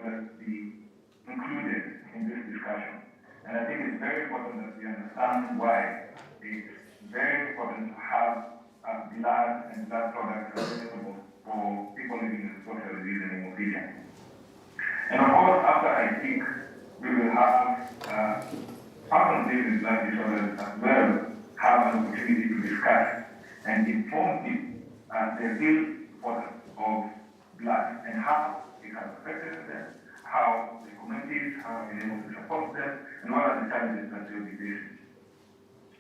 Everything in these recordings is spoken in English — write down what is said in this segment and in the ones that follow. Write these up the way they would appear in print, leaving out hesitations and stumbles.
well be included in this discussion. And I think it's very important that we understand why it's very important to have blood and blood products available for people living with social disease and hemophilia. And of course, after I speak, we will have persons living with blood disorders as well have an opportunity to discuss and inform people the real importance of blood and how it has affected them, how the communities have been able to support them, and what are the challenges that they will be facing.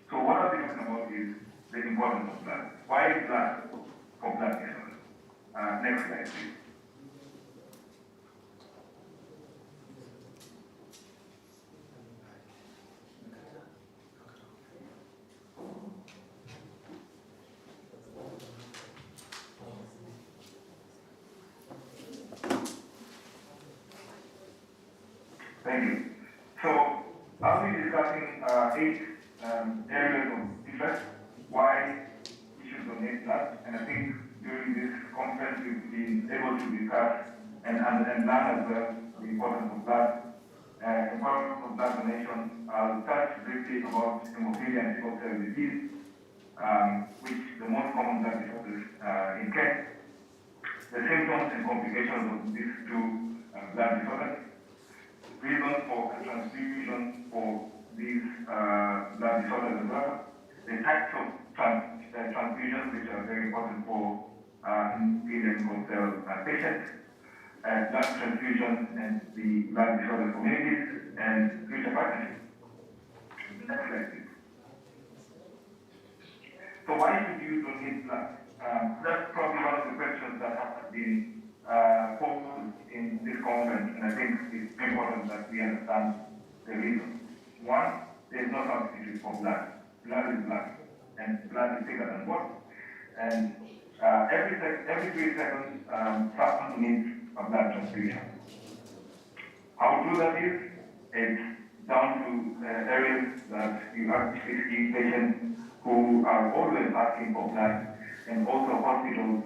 So what I'll be talking about is the importance of blood. Why is blood for blood disorders? Next slide, please. Thank you. So I'll be discussing 8 areas of interest, why we should donate blood, and I think during this conference we've been able to discuss and learn as well the importance of blood. Importance of blood donation. I'll touch briefly about hemophilia and sickle cell disease, which the most common blood disorders in Kenya. The symptoms and complications of these 2 blood disorders. Reasons for transfusion for these blood disorders as well. The types of transfusions which are very important for hemophilia and sickle cell patients. Blood transfusion and the blood disorder communities and future partnerships. Next slide, please. So why should you donate blood? That's probably one of the questions that have been posed in this conference, and I think it's important that we understand the reason. One, there is no substitute for blood. Blood is blood, and blood is bigger than water. And every 3 seconds, someone needs a blood transfusion. How true that is? It's down to areas that you actually see patients who are always asking for blood, and also hospitals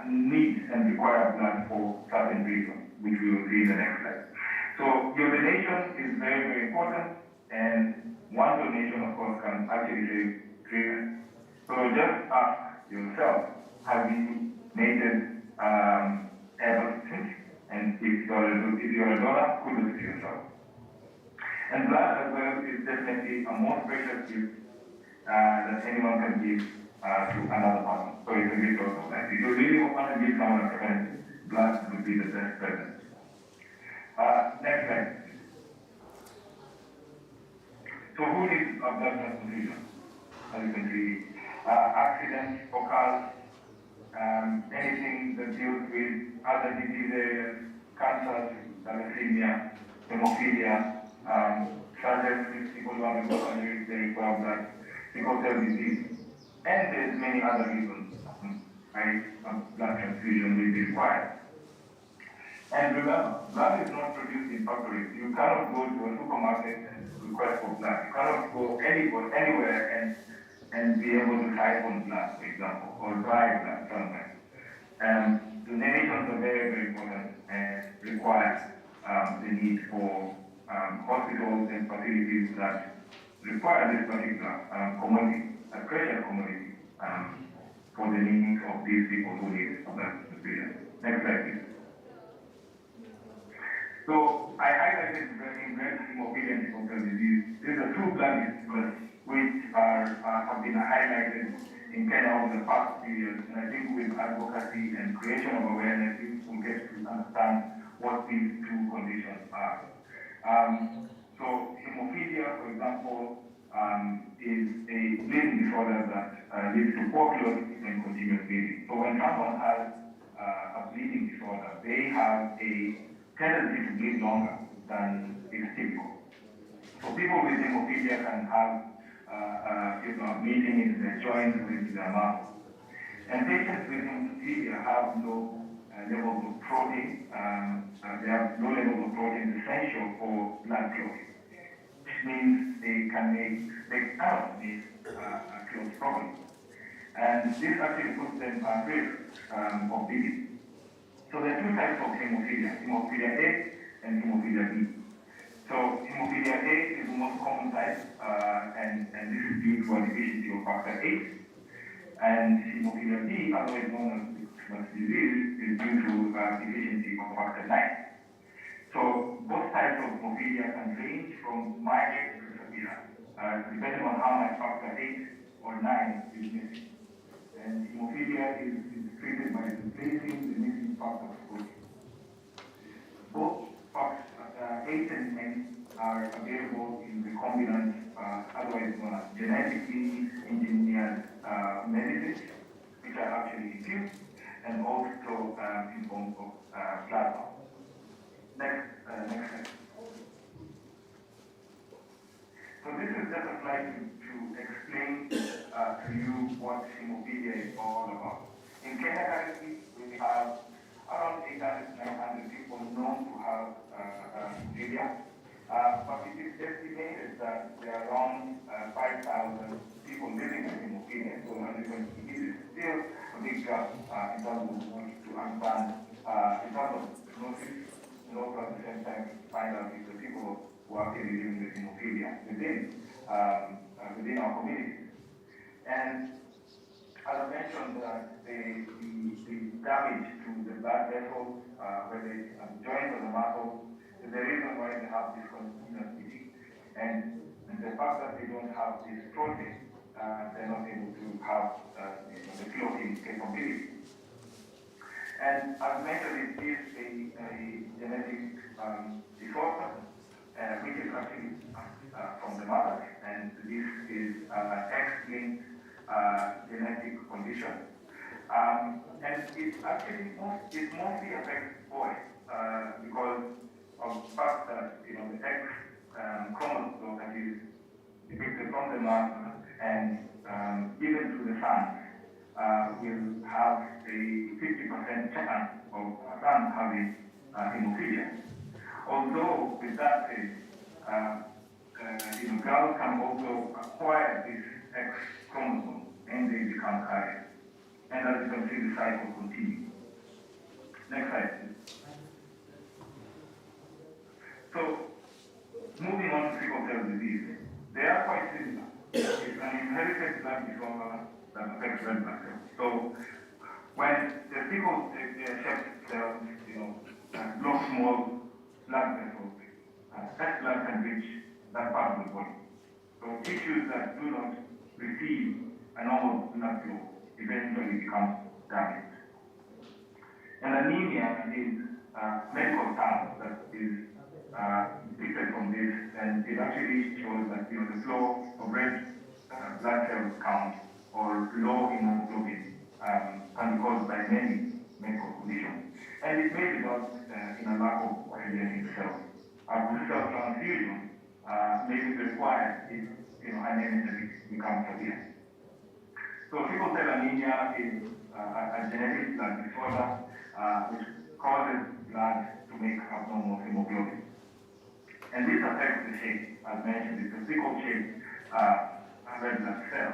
need and require blood for certain reasons, which we will see in the next slide. So your donation is very, very important, and one donation, of course, can actually save 3 lives. So just ask yourself, have you donated ever since? And if you're a donor, kudos to yourself. And blood as well is definitely a most precious gift that anyone can give to another person. So it's a gift of life. If you really want to give someone a friend, blood would be the best present. Next slide. So who needs a blood transfusion? As you can see, accidents occur, anything that deals with other disease areas, cancer, thalassemia, hemophilia, surgery, people who have got they require blood, sickle cell disease, and there's many other reasons why blood transfusion will be required. And remember, blood is not produced in factories. You cannot go to a supermarket and request for blood. You cannot go anywhere and be able to siphon blood, for example, or buy blood sometimes. Donations are very, very important and require the need for hospitals and facilities that require this particular commodity, a precious commodity, for the needs of these people who need blood transfusion. Next slide, please. So I highlighted in red hemophilia and sickle cell disease. These are 2 blood disorders which have been highlighted in Kenya over the past few years. And I think with advocacy and creation of awareness, we will get to understand what these 2 conditions are. So hemophilia, for example, is a bleeding disorder that leads to poor clotting and continuous bleeding. So when someone has a bleeding disorder, they have a tendency to bleed longer than is typical. So people with hemophilia can have bleeding in their joints or into their muscles. And patients with hemophilia have low levels of protein. They have low levels of protein essential for blood clotting, which means they cannot make clothes properly. And this actually puts them at risk of bleeding. So there are two types of hemophilia A and hemophilia B. So hemophilia A is the most common type, and this is due to a deficiency of factor VIII. And hemophilia B, otherwise known as Christmas disease, is due to deficiency of factor IX. So both types of hemophilia can range from mild to severe, depending on how much factor VIII or IX is missing. And hemophilia is treated by replacing the missing factor protein. Both factor VIII and IX are available in recombinant, otherwise known as genetically engineered medicines, which are actually infused, and also in form of plasma. Next slide. So this is just a slide to explain to you what hemophilia is all about. In Kenya currently, we have around 800, 900 people known to have hemophilia, but it is estimated that there are around 5,000 people living with hemophilia. So it is still a big gap in terms of what to understand, in terms of diagnosis, and also at the same time find out if the people who are actually living with hemophilia within our community. And as I mentioned, the damage to the blood vessels, whether it's the joints or the muscles, is the reason why they have this continuous bleeding. And the fact that they don't have this protein, they're not able to have the clotting capability. And as mentioned, it is a genetic disorder, which is actually from the mother, and this is an X-linked genetic condition. And it mostly affects boys because of the fact that the X chromosome that is depicted from the mother and given to the son will have a 50% chance of a son having hemophilia. Although with that said, girls can also acquire this X chromosome and they become carriers. And as you can see, the cycle continues. Next slide, please. So, moving on to sickle cell disease, they are quite similar. It's an inherited blood disorder that affects red blood cells. So, when the sickle shaped cells, block small blood vessels, that blood can reach that part of the body. So tissues that do not receive a normal blood flow eventually becomes damaged. And anemia is a medical term that is depicted from this, and it actually shows that the flow of red blood cell count or low hemoglobin can be caused by many medical conditions. And it may result in a lack of coagulating cells. A cell transfusion may be required if anemia becomes severe. So sickle cell anemia is a genetic blood disorder which causes blood to make abnormal hemoglobin. And this affects the shape, as mentioned, it's a sickle-shaped red blood cell,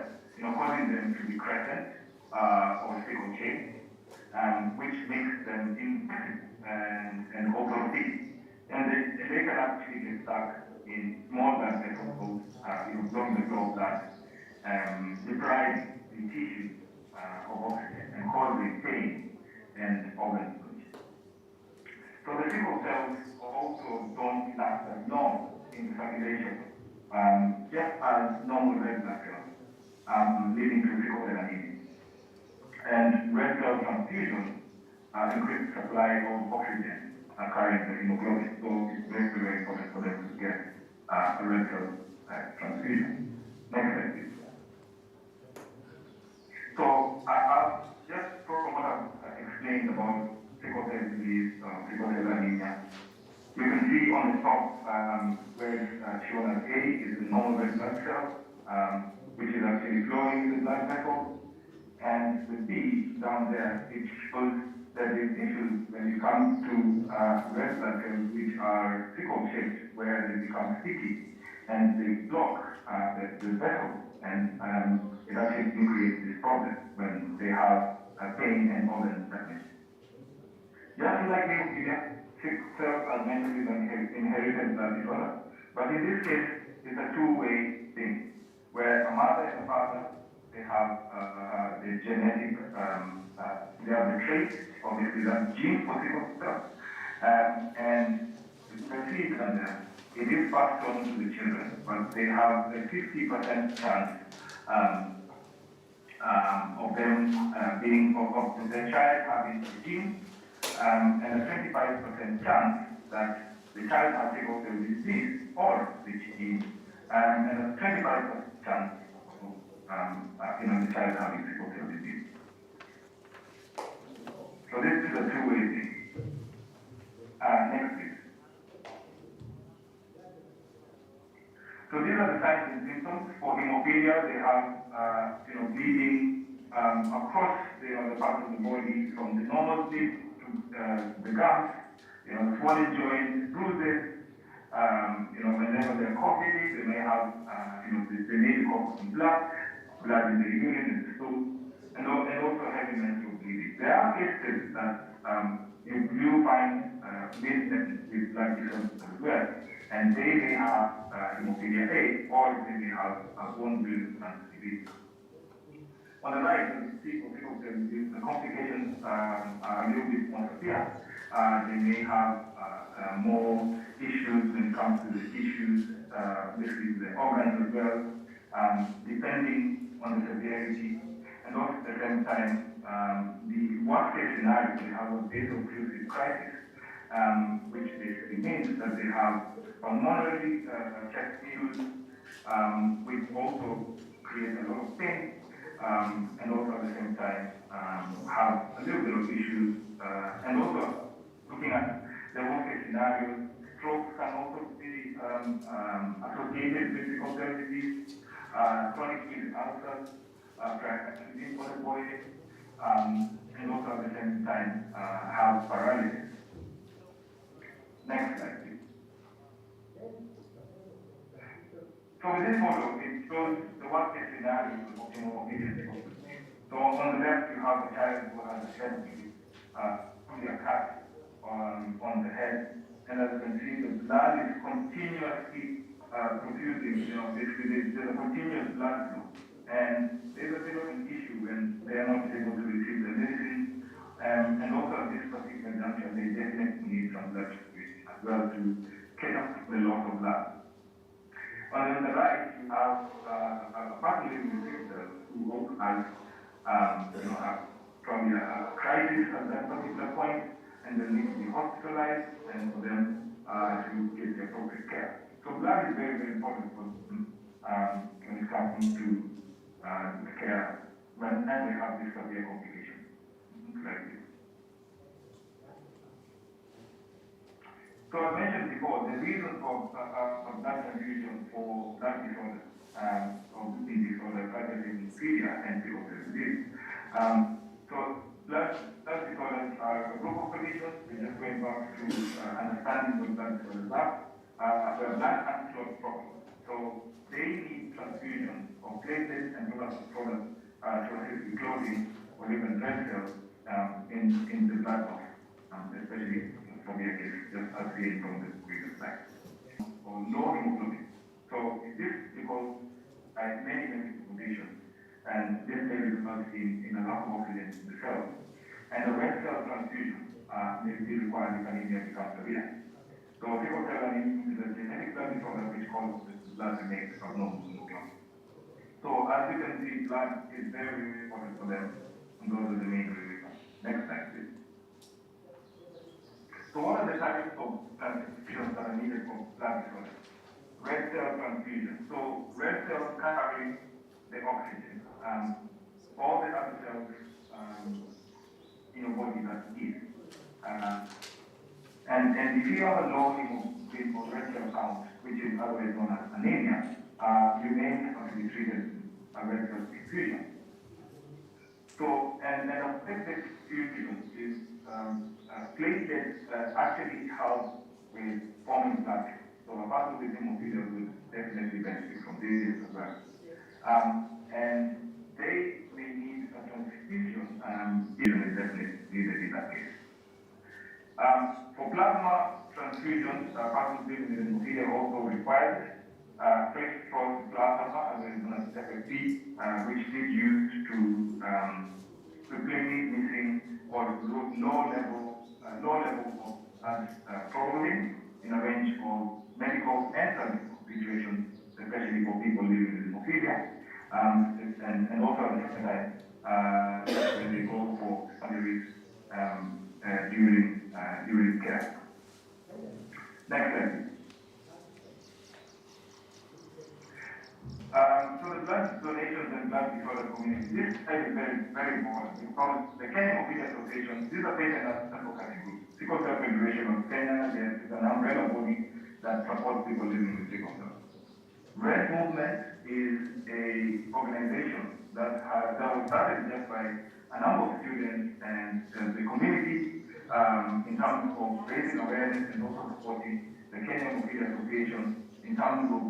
causing them to be crescent or sickle-shaped, which makes them infected and also sticky. And they can actually get stuck in small blood vessels, blocking the flow of blood, depriving the tissue of oxygen and causing pain and organ damage. So the sickle cells also don't last as long in the circulation, just as normal red blood cells, leading to sickle cell anemia. And red cell transfusion increases supply of oxygen carrying the hemoglobin, so it's very, very important for them to get a red cell transfusion. Next slide, please. So just from what I've explained about sickle cell disease, sickle cell anemia, you can see on the top where it's shown as A is the normal red blood cell, which is actually flowing in the blood vessel, and the B down there, it shows that there's issues when it comes to red blood cells which are sickle-shaped, where they become sticky and they block the vessel, and it actually creates this problem when they have pain and organ damage. Just like hemophilia, sick cells are meant to be an inherited blood disorder. But in this case, it's a two-way thing, where a mother and a father, they have the genetic, they have the trait, obviously that gene for sickle cell, and it's perceived that it is passed on to the children, but they have a 50% chance of them of the child having the gene, and a 25% chance that the child has sickle cell disease or the gene, and a 25% chance of the child having sickle cell disease. So this is a two-way thing. Next, please. So these are the signs and symptoms. For hemophilia, they have bleeding across the part of the body from the normal sleep to the gums, swollen joints, bruises. Whenever they're coughing, they may have, they may cough some blood in the urine and the stool, and also heavy menstrual bleeding. There are cases that you find men with blood disorders as well, and they may have hemophilia A, or they may have bone mineral disease. On the right, you see for people the complications are a little bit more severe. They may have more issues when it comes to the tissues, basically the organs as well, depending on the severity. And also at the same time, the worst case scenario, they have a vaso-occlusive crisis, which basically means that they have pulmonary chest issues, which also create a lot of pain, and also at the same time have a little bit of issues, and also looking at the worst case scenario, stroke can also be associated with sickle cell disease, chronic kidney ulcers, acute for the body, and also at the same time have paralysis. Next slide, please. So in this model, it shows the worst case scenario of hemophilia sickle cell disease. So on the left, you have a child who has a head injury, probably a cut on the head, and as you can see, the blood is continuously producing. Basically there's a continuous blood flow, and there's a bit of an issue when they are not able to receive the medicine, and also at this particular juncture, they definitely need some blood transfusion as well to catch up the loss of blood. On the right, you have a partner who also has probably a crisis at that particular point, and they need to be hospitalized, and for them to get the appropriate care. So blood is very, very important for them when it comes to the care when they have this severe complication. Like this. So I mentioned before, the reason for blood transfusion for blood disorders, or bleeding disorders, such as hemophilia and sickle cell disease. So blood disorders are a group of conditions. We're just going back to understanding what blood disorders are. Where blood can't flow properly. So they need transfusion of platelets and blood products to assist with clotting or even red cells in the blood box, especially for the case, just as seen from the previous slide. Or low hemoglobin. So this is because many conditions, and this may result in a lack of oxygen in the cells. And the red cell transfusion may be required if anemia becomes severe. So sickle cell anemia is a genetic blood disorder which causes blood to make abnormal hemoglobin. So as you can see, blood is very, very important for them, and those are the main reasons. Next slide, please. So what are the types of transfusions that are needed for blood disorders? Red cell transfusion. So red cells carry the oxygen. All the other cells in your body that need. And if you have a low hemoglobin or red cell count, which is otherwise known as anemia, you may have to be treated with a red cell transfusion. So, and then a platelet transfusion is platelets actually help with forming blood. So a person with hemophilia will definitely benefit from this as well. And they may need a transfusion, even if definitely needed in that case. For plasma transfusions, persons living in hemophilia also require fresh source plasma as well as FFP, which is used to replace missing or low level of protein in a range of medical and surgical situations, especially for people living with hemophilia, and also at the same time when they go for surgeries during care. Next slide. So the blood donations and blood disorder community, this slide is very, very important because the Kenya Hemophilia Association, these are patient advocacy groups. Sickle Cell Federation of Kenya, there is an umbrella body that supports people living with sickle cell. Red Movement is a organization that was started just by a number of students and the community in terms of raising awareness and also supporting the Kenya Hemophilia Association in terms of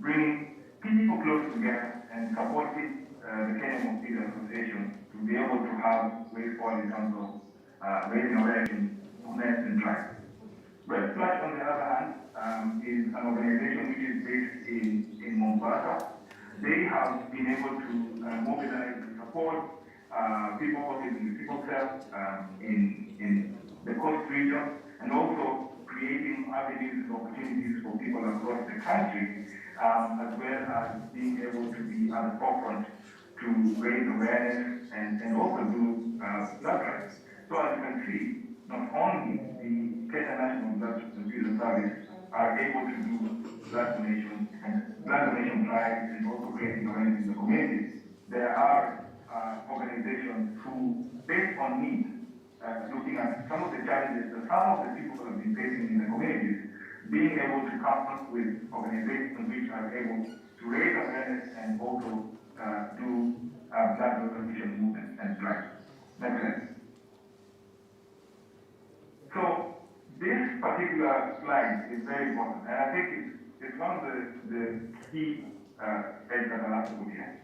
bringing people close together and supporting the Kenya Hemophilia Association to be able to have way forward in terms of raising awareness and drive. Red Flash, on the other hand, is an organization which is based in Mombasa. They have been able to mobilize and support people living with sickle cell in the coast region, and also creating avenues and opportunities for people across the country, as well as being able to be at the forefront to raise awareness and also do blood drives. So as you can see, not only the Kenya National Blood Transfusion Service are able to do blood donation and blood donation drives and also creating awareness in the communities, there are organizations who, based on need, looking at some of the challenges that some of the people have been facing in the communities, being able to come up with organizations which are able to raise awareness and also do blood donation movement and drives. Next slide. So this particular slide is very important, and I think it's one of the key things that I'll have to put here.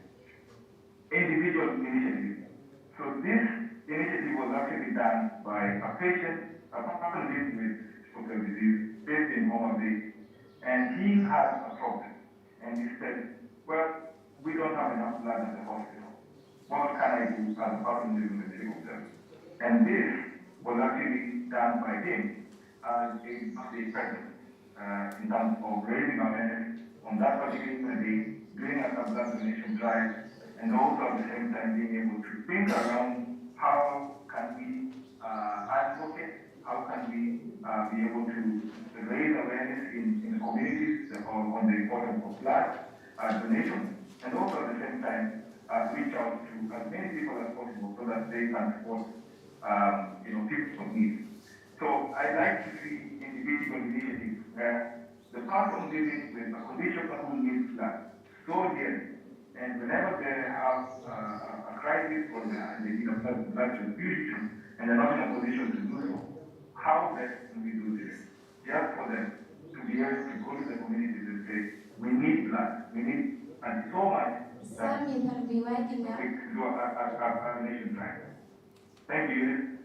Individual initiative. So this initiative was actually done by a patient, a person living with sickle cell disease, based in Homa Bay, and he had a problem. And he said, well, we don't have enough blood at the hospital. What can I do as a person living with sickle cell? And this was actually done by him as a president in terms of raising awareness on that particular day, doing a blood donation drive, and also at the same time being able to think around how can we advocate, how can we be able to raise awareness in the communities on the importance of blood donation, and also at the same time reach out to as many people as possible so that they can support people of need. So I like to see individual initiatives where the person living with a condition who needs blood so dearly, and whenever they have a crisis or they need a blood transfusion and they're not in a position to do so, how best can we do this? Just for them to be able to go to the communities and say, we need blood, we need, and so much that we can do a nation drive. Thank you.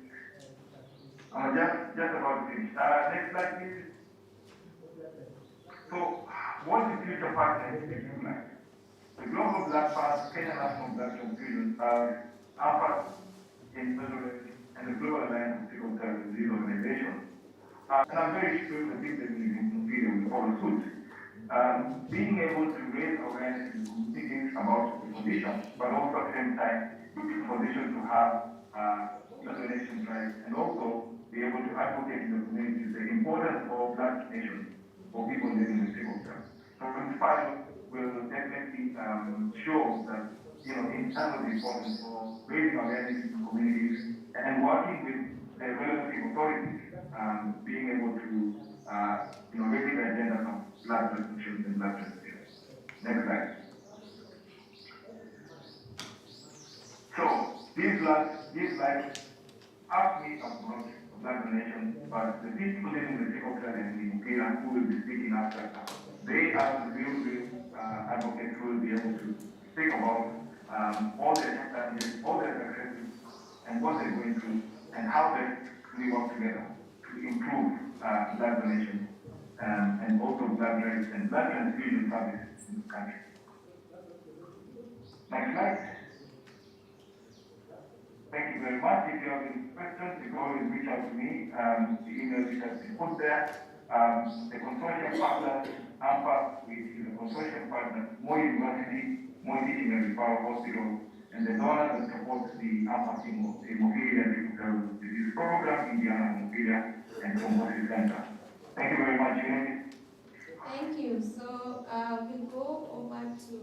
I'm just about to finish. Next slide, please. So, what is future partners look like? The Global Blood Fund, Kenya National Blood Transfusion, AMPAT in Federal, and the Global Alliance of Sickle Cell Disease Organization. And I'm very sure the people in hemophilia will follow suit. Being able to raise awareness in communities about the condition, but also at the same time, be in a position to have blood donation drives and also be able to advocate in the community the importance of blood donation for people living with sickle cell. So this pilot will definitely show that, in terms of the importance of raising awareness in the communities and working with the relevant authorities, being able to, raise the agenda of blood transfusion and blood transfusion. Next slide. So these slides ask me about blood donation, but the people living with sickle cell and hemophilia who will be speaking after, they are the real advocates who will be able to speak about all their challenges, all their successes, and what they're going through, and how we work together to improve blood donation and also blood rates and blood transfusion services in the country. Next slide. Thank you very much. If you have any questions, you can always reach out to me. The email has been put there. The consortium partner, AMPA, which is a consortium partner, Moi University, Moi Teaching and Referral Hospital, and the donor that supports the AMPA Hemophilia and Sickle Cell Disease Program, Indiana Hemophilia and Thrombosis Center. Thank you very much, Unity. Thank you. So we'll go over to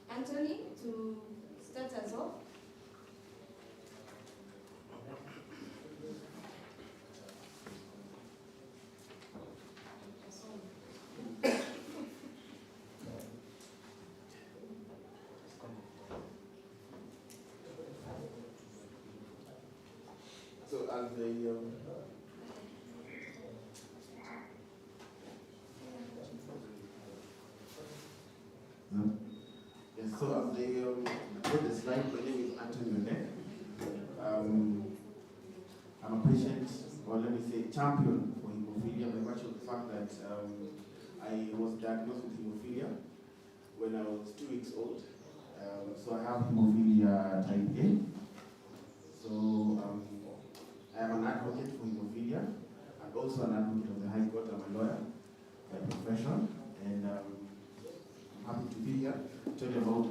Anthony to start us off. So as the yes, so as the slide, my name is Anthony Mene. I'm a patient, or let me say champion for hemophilia by virtue of the fact that I was diagnosed with hemophilia when I was 2 weeks old. So I have hemophilia type A. So I am an advocate for hemophilia and also an advocate of the High Court. I'm a lawyer by profession, and I'm happy to be here to tell you about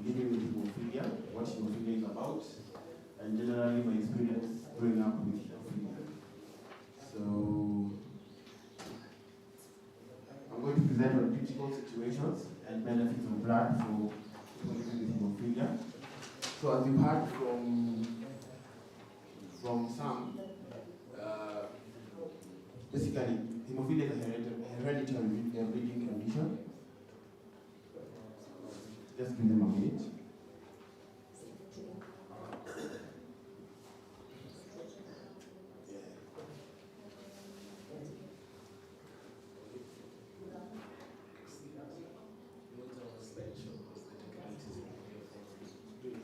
living with hemophilia, what hemophilia is about, and generally my experience growing up with hemophilia. So I'm going to present on critical situations and benefits of blood for people living with hemophilia. So as you've heard from some, basically, hemophilia is a hereditary bleeding condition. Just give them a minute.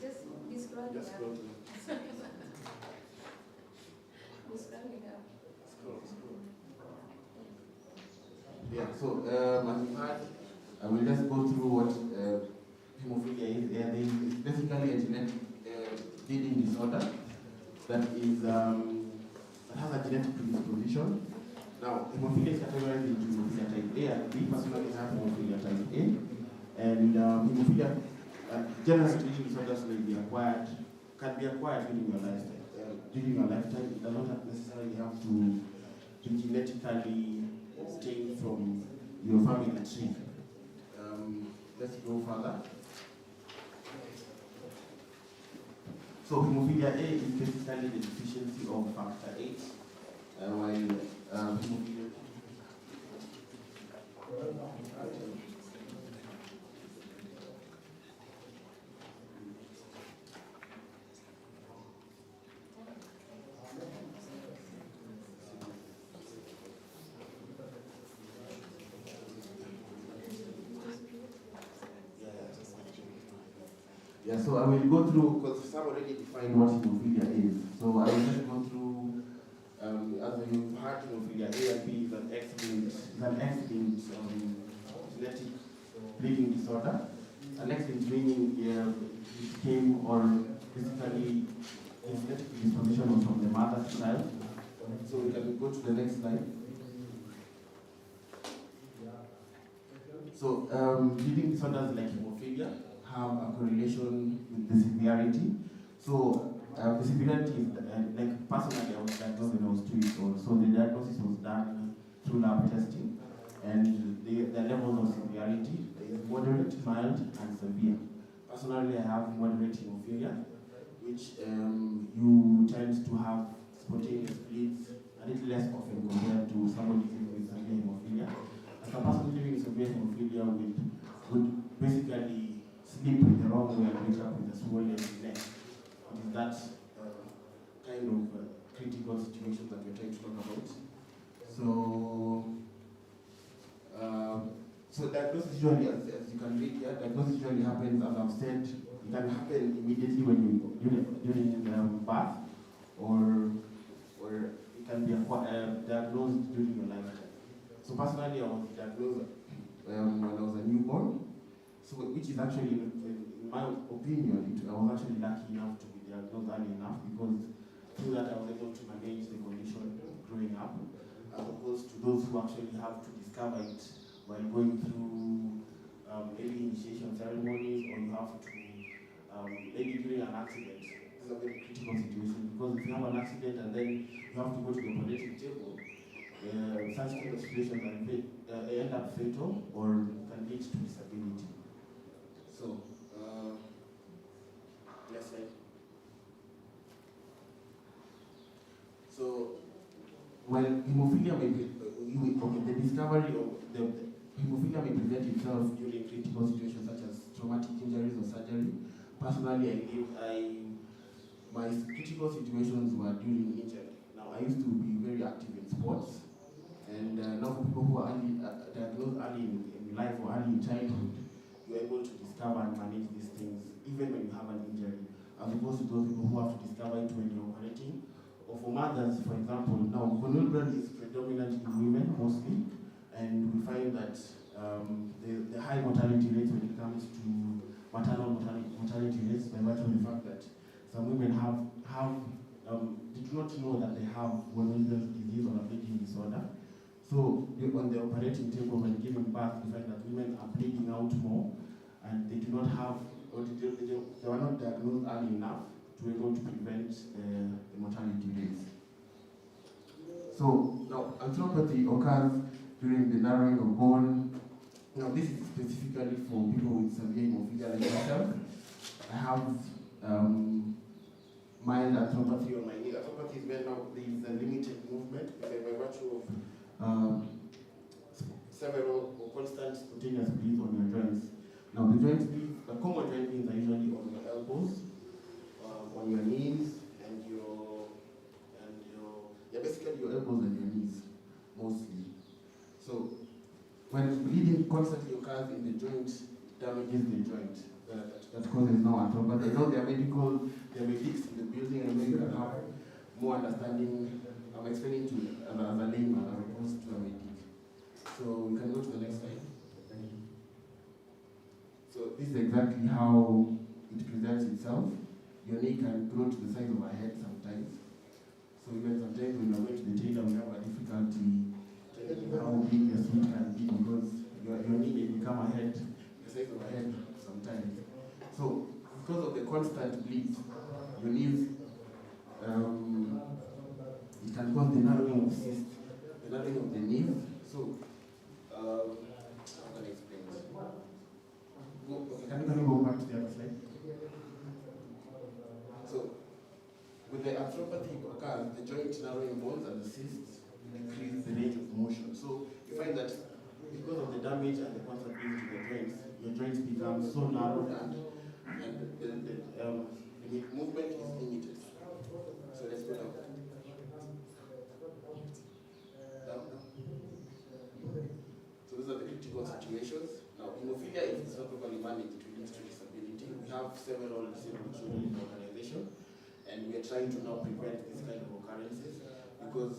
Just be scrolling Just up. scroll to Be scrolling up. scroll. Yeah, so as you heard, I will just go through what hemophilia is. It's basically a genetic bleeding disorder that is that has a genetic predisposition. Now, hemophilia is categorized into hemophilia type A and B. Personally, I have hemophilia type A, and hemophilia generally bleeding disorders may be acquired, can be acquired during your lifetime. It does not necessarily have to be genetically obtained from your family tree. Let's go further. So hemophilia A is basically the deficiency of factor 8, while hemophilia Yeah, so I will go through, because some already defined what hemophilia is. So I will just go through, as you've heard, hemophilia A and B is an X-linked genetic bleeding disorder. An X-linked meaning it came, or basically the genetic predisposition was from the mother to child. So we can go to the next slide. So bleeding disorders like hemophilia have a correlation with the severity. So the severity is like personally I was diagnosed when I was 2 years old. So the diagnosis was done through lab testing, and the levels of severity is moderate, mild, and severe. Personally, I have moderate hemophilia, which you tend to have spontaneous bleeds a little less often compared to somebody living with severe hemophilia. As a person living with severe hemophilia would basically sleep the wrong way and wake up with a swollen neck. It is that kind of critical situation that we're trying to talk about. So diagnosis usually, as you can read here, diagnosis usually happens, as I've said, it can happen immediately when during birth, or it can be diagnosed during your lifetime. So personally, I was diagnosed when I was a newborn, so which is actually, in my opinion, I was actually lucky enough to be diagnosed early enough, because through that I was able to manage the condition growing up, as opposed to those who actually have to discover it while going through early initiation ceremonies, or you have to maybe during an accident. This is a very critical situation, because if you have an accident and then you have to go to the operating table, such kind of situations end up fatal or can lead to disability. So, next slide. So, well, hemophilia may be, the discovery of the hemophilia may present itself during critical situations such as traumatic injuries or surgery. Personally, my critical situations were during injury. Now, I used to be very active in sports, and now for people who are diagnosed early in life or early in childhood, you're able to discover and manage these things even when you have an injury, as opposed to those people who have to discover it when you're operating. Or for mothers, for example, now von Willebrand is predominant in women mostly, and we find that the high mortality rates when it comes to maternal mortality rates, by virtue of the fact that some women did not know that they have von Willebrand disease or a bleeding disorder. So on the operating table, when giving birth, we find that women are bleeding out more, and they do not have, or they were not diagnosed early enough to be able to prevent the mortality rates. So now, arthropathy occurs during the narrowing of bone. Now, this is specifically for people with severe hemophilia like myself. I have mild arthropathy on my knee. Arthropathy is when now there is a limited movement by virtue of several or constant spontaneous bleeds on your joints. Now, the joint bleeds, the common joint bleeds are usually on your elbows, on your knees, and basically your elbows and your knees, mostly. So, when bleeding constantly occurs in the joint, it damages the joint. That causes now arthropathy. I know there are medics in the building, and maybe you can have more understanding. I'm explaining to you as a layman as opposed to a medic. So we can go to the next slide. So this is exactly how it presents itself. Your knee can grow to the size of a head sometimes. So even sometimes when you're going to the tailor, we have a difficulty telling you how big your suit can be, because your knee may become a head, the size of a head sometimes. So because of the constant bleed, your knees, it can cause the narrowing of cyst, the narrowing of the knees. So, how can I explain this? Can you go back to the other slide? So, with the arthropathy occurs, the joint narrowing bones and the cysts decrease the range of motion. So, you find that because of the damage and the constant bleeding to the joints, your joints become so narrowed and the movement is limited. So let's go down. So those are the critical situations. Now, hemophilia, if it's not properly managed, it will lead to disability. We have several disabled children in the organization, and we are trying to now prevent this kind of occurrences, because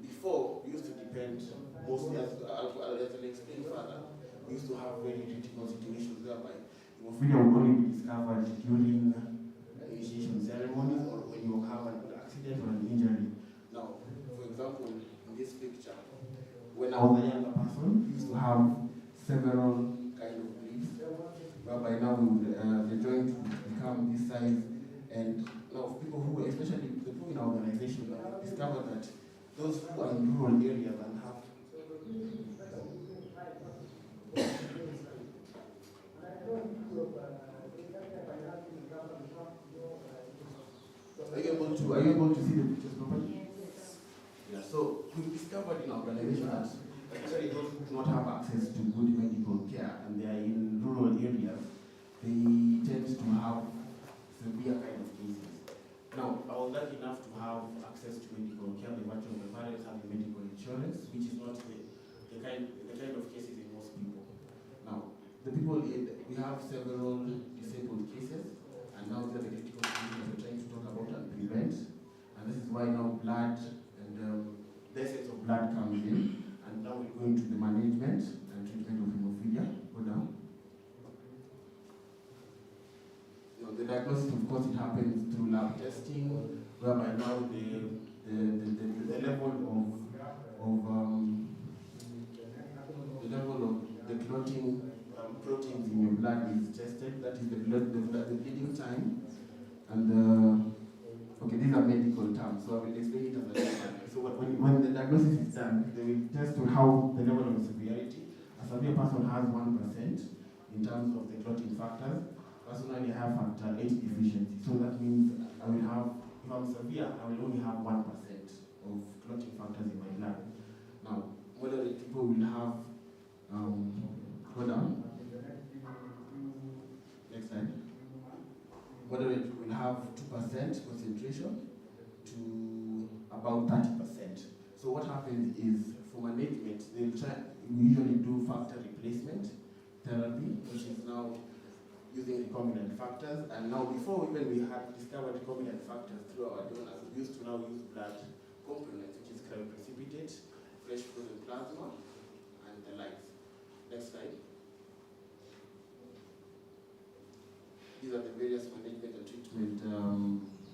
before we used to depend mostly, as I'll explain further, we used to have very critical situations whereby hemophilia will only be discovered during initiation ceremonies or when you have an accident or an injury. Now, for example, in this picture, when I was a younger person, we used to have several kind of bleeds, whereby now the joint would become this size. And now, people who, especially the people in our organization, discovered that those who are in rural areas and have Are you able to see the pictures properly? Yes. Yeah, so we discovered in our organization that especially those who do not have access to good medical care and they are in rural areas, they tend to have severe kind of cases. Now, I was lucky enough to have access to medical care by virtue of my parents having medical insurance, which is not the kind of cases in most people. Now, the people, we have several disabled cases, and now these are the critical cases we're trying to talk about and prevent. And this is why now blood and the essence of blood comes in. And now we go into the management and treatment of hemophilia. Go down. The diagnosis, of course, it happens through lab testing, whereby now the level of the clotting proteins in your blood is tested. That is the bleeding time, and okay, these are medical terms, so I will explain it as a layman. So when the diagnosis is done, they will test to how the level of severity. A severe person has 1% in terms of the clotting factors. Personally, I have factor 8 deficiency, so that means I will have, if I'm severe, I will only have 1% of clotting factors in my blood. Now, moderate people will have, go down. Next slide. Moderate will have 2% concentration to about 30%. So what happens is, for management, we usually do factor replacement therapy, which is now using recombinant factors. And now, before even we had discovered recombinant factors through our donors, we used to now use blood components, which is cryoprecipitate, fresh frozen plasma, and the likes. Next slide. These are the various management and treatment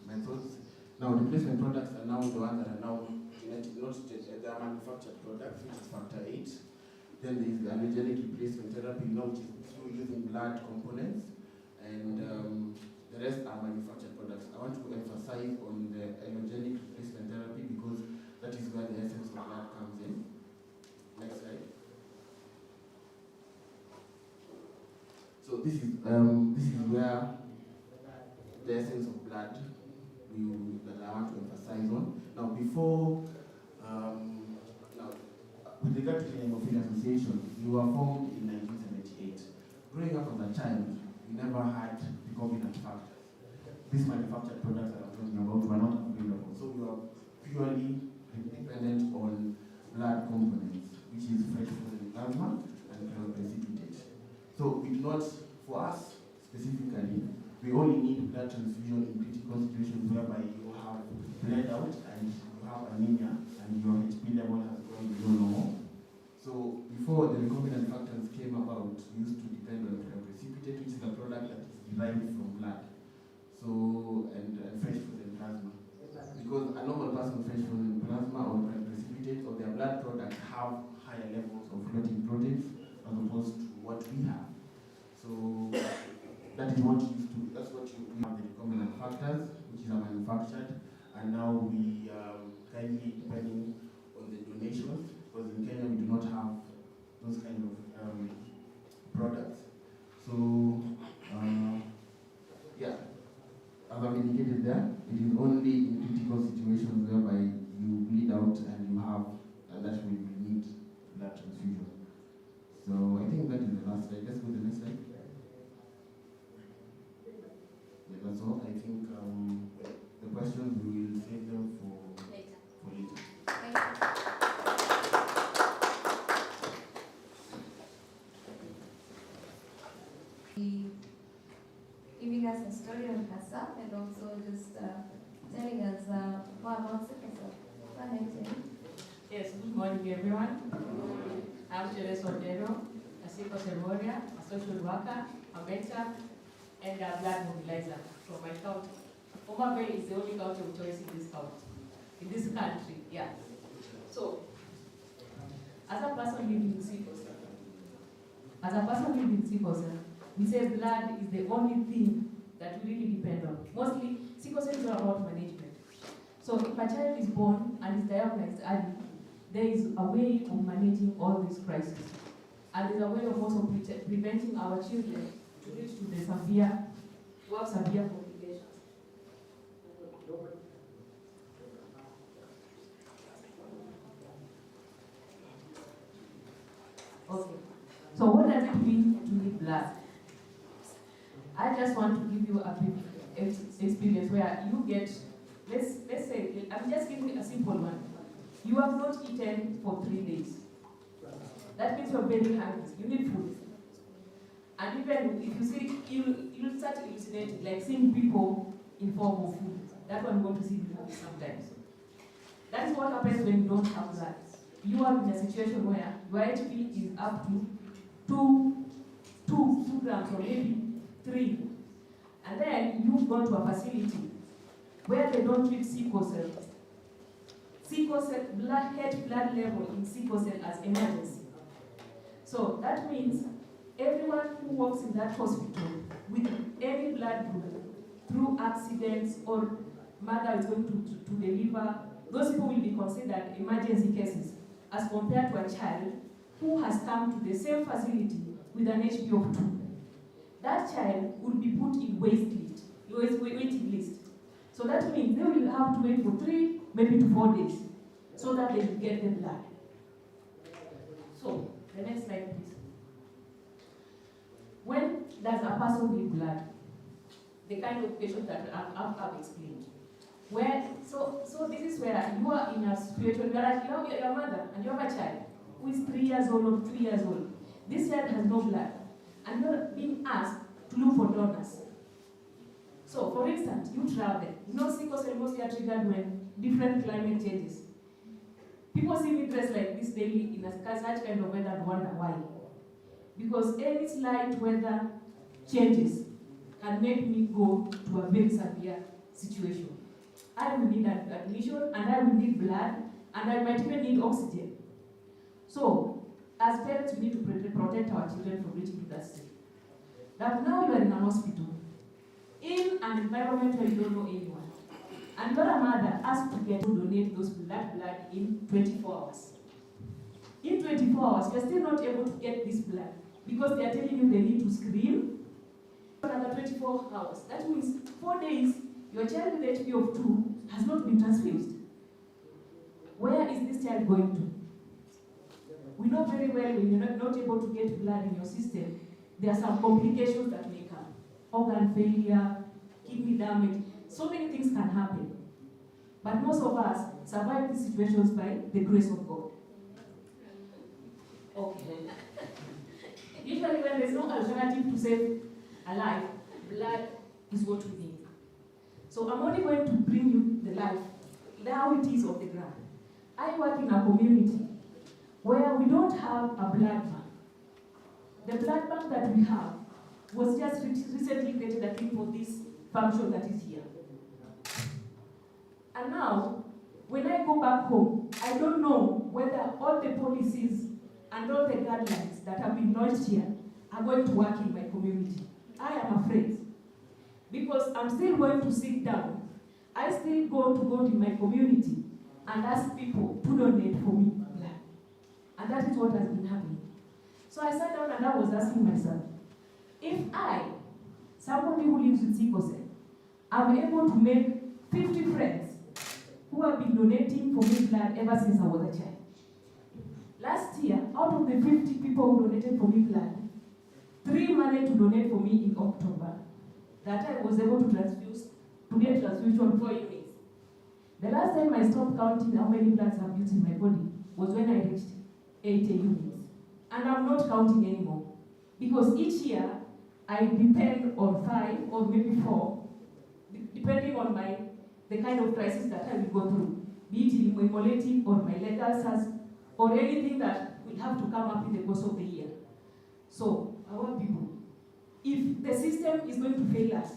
methods. Now, replacement products are now the ones that are now genetic, not they are manufactured products, which is factor 8. Then there is the allogenic replacement therapy, which is through using blood components, and the rest are manufactured products. I want to emphasize on the allogenic replacement therapy because that is where the essence of blood comes in. Next slide. So this is where the essence of blood that I want to emphasize on. Now, before with regard to the Hemophilia Association, we were formed in 1978. Growing up as a child, we never had recombinant factors. These manufactured products that I'm talking about were not available. So we were purely dependent on blood components, which is fresh frozen plasma and cryoprecipitate. So we do not, for us specifically, we only need blood transfusion in critical situations whereby you have bled out and you have anemia and your HP level has gone below normal. So before the recombinant factors came about, we used to depend on cryoprecipitate, which is a product that is derived from blood. So, and fresh frozen plasma. Because a normal person with fresh frozen plasma or cryoprecipitate or their blood products have higher levels of clotting proteins as opposed to what we have. So that is what we have the recombinant factors, which is manufactured, and now we kindly depending on the donations, because in Kenya we do not have those kind of products. So yeah, as I've indicated there, it is only in critical situations whereby you bleed out and you have, and that's when you need blood transfusion. So I think that is the last slide. Let's go to the next slide. Yeah, that's all. I think the questions we will save them for later. Giving us a story on herself and also just telling us more about sickle cell. Go ahead, Jenny. Yes, good morning everyone. I'm Teresa Odero, a sickle cell warrior, a social worker, a mentor, and a blood mobilizer from my county. Homa Bay is the only county of choice in this county, in this country, yeah. So, as a person living with sickle cell, we say blood is the only thing that we really depend on. Mostly, sickle cell is all about management. So if a child is born and is diagnosed early, there is a way of managing all these crises. And there's a way of also preventing our children to reach to the severe complications. Okay. So what does it mean to need blood? I just want to give you a brief experience where you get, let's say, I'm just giving a simple one. You have not eaten for 3 days. That means you're very hungry. You need food. And even if you see, you'll start hallucinating, like seeing people in form of food. That one you want to see in movies sometimes. That is what happens when you don't have blood. You are in a situation where your HP is up to 2 grams or maybe 3. And then you've gone to a facility where they don't treat sickle cell. Sickle cell, blood level in sickle cell as emergency. So that means everyone who works in that hospital with any blood group through accidents or mother is going to deliver, those people will be considered emergency cases as compared to a child who has come to the same facility with an HP of 2. That child will be put in waiting list. So that means they will have to wait for 3, maybe to 4 days, so that they will get the blood. So, the next slide, please. When does a person need blood? The kind of patient that I've explained. So this is where you are in a situation where you have your mother and you have a child who is 3 years old or 2 years old. This child has no blood, and you're being asked to look for donors. So, for instance, you travel. You know, sickle cell mostly are triggered when different climate changes. People see me dressed like this daily in such kind of weather and wonder why. Because any slight weather changes can make me go to a very severe situation. I will need an admission, and I will need blood, and I might even need oxygen. So, as parents, we need to protect our children from reaching to that stage. That now you are in a hospital, in an environment where you don't know anyone, and you're a mother asked to donate those blood in 24 hours. In 24 hours, you're still not able to get this blood because they are telling you they need to screen another 24 hours. That means 4 days, your child with HP of 2 has not been transfused. Where is this child going to? We know very well when you're not able to get blood in your system, there are some complications that may come. Organ failure, kidney damage, so many things can happen. But most of us survive these situations by the grace of God. Okay. Usually when there's no alternative to save a life, blood is what we need. So I'm only going to bring you the life, how it is on the ground. I work in a community where we don't have a blood bank. The blood bank that we have was just recently created, I think, for this function that is here. And now, when I go back home, I don't know whether all the policies and all the guidelines that have been launched here are going to work in my community. I am afraid. Because I'm still going to sit down. I still go to my community and ask people to donate for me blood. And that is what has been happening. So I sat down and I was asking myself, if I, somebody who lives with sickle cell, am able to make 50 friends who have been donating for me blood ever since I was a child. Last year, out of the 50 people who donated for me blood, 3 managed to donate for me in October. That I was able to get transfusion 4 units. The last time I stopped counting how many bloods I've used in my body was when I reached 80 units. And I'm not counting anymore. Because each year, I depend on 5 or maybe 4, depending on the kind of crisis that I will go through, be it hemolytic or my leg ulcers, or anything that will have to come up in the course of the year. So, our people, if the system is going to fail us,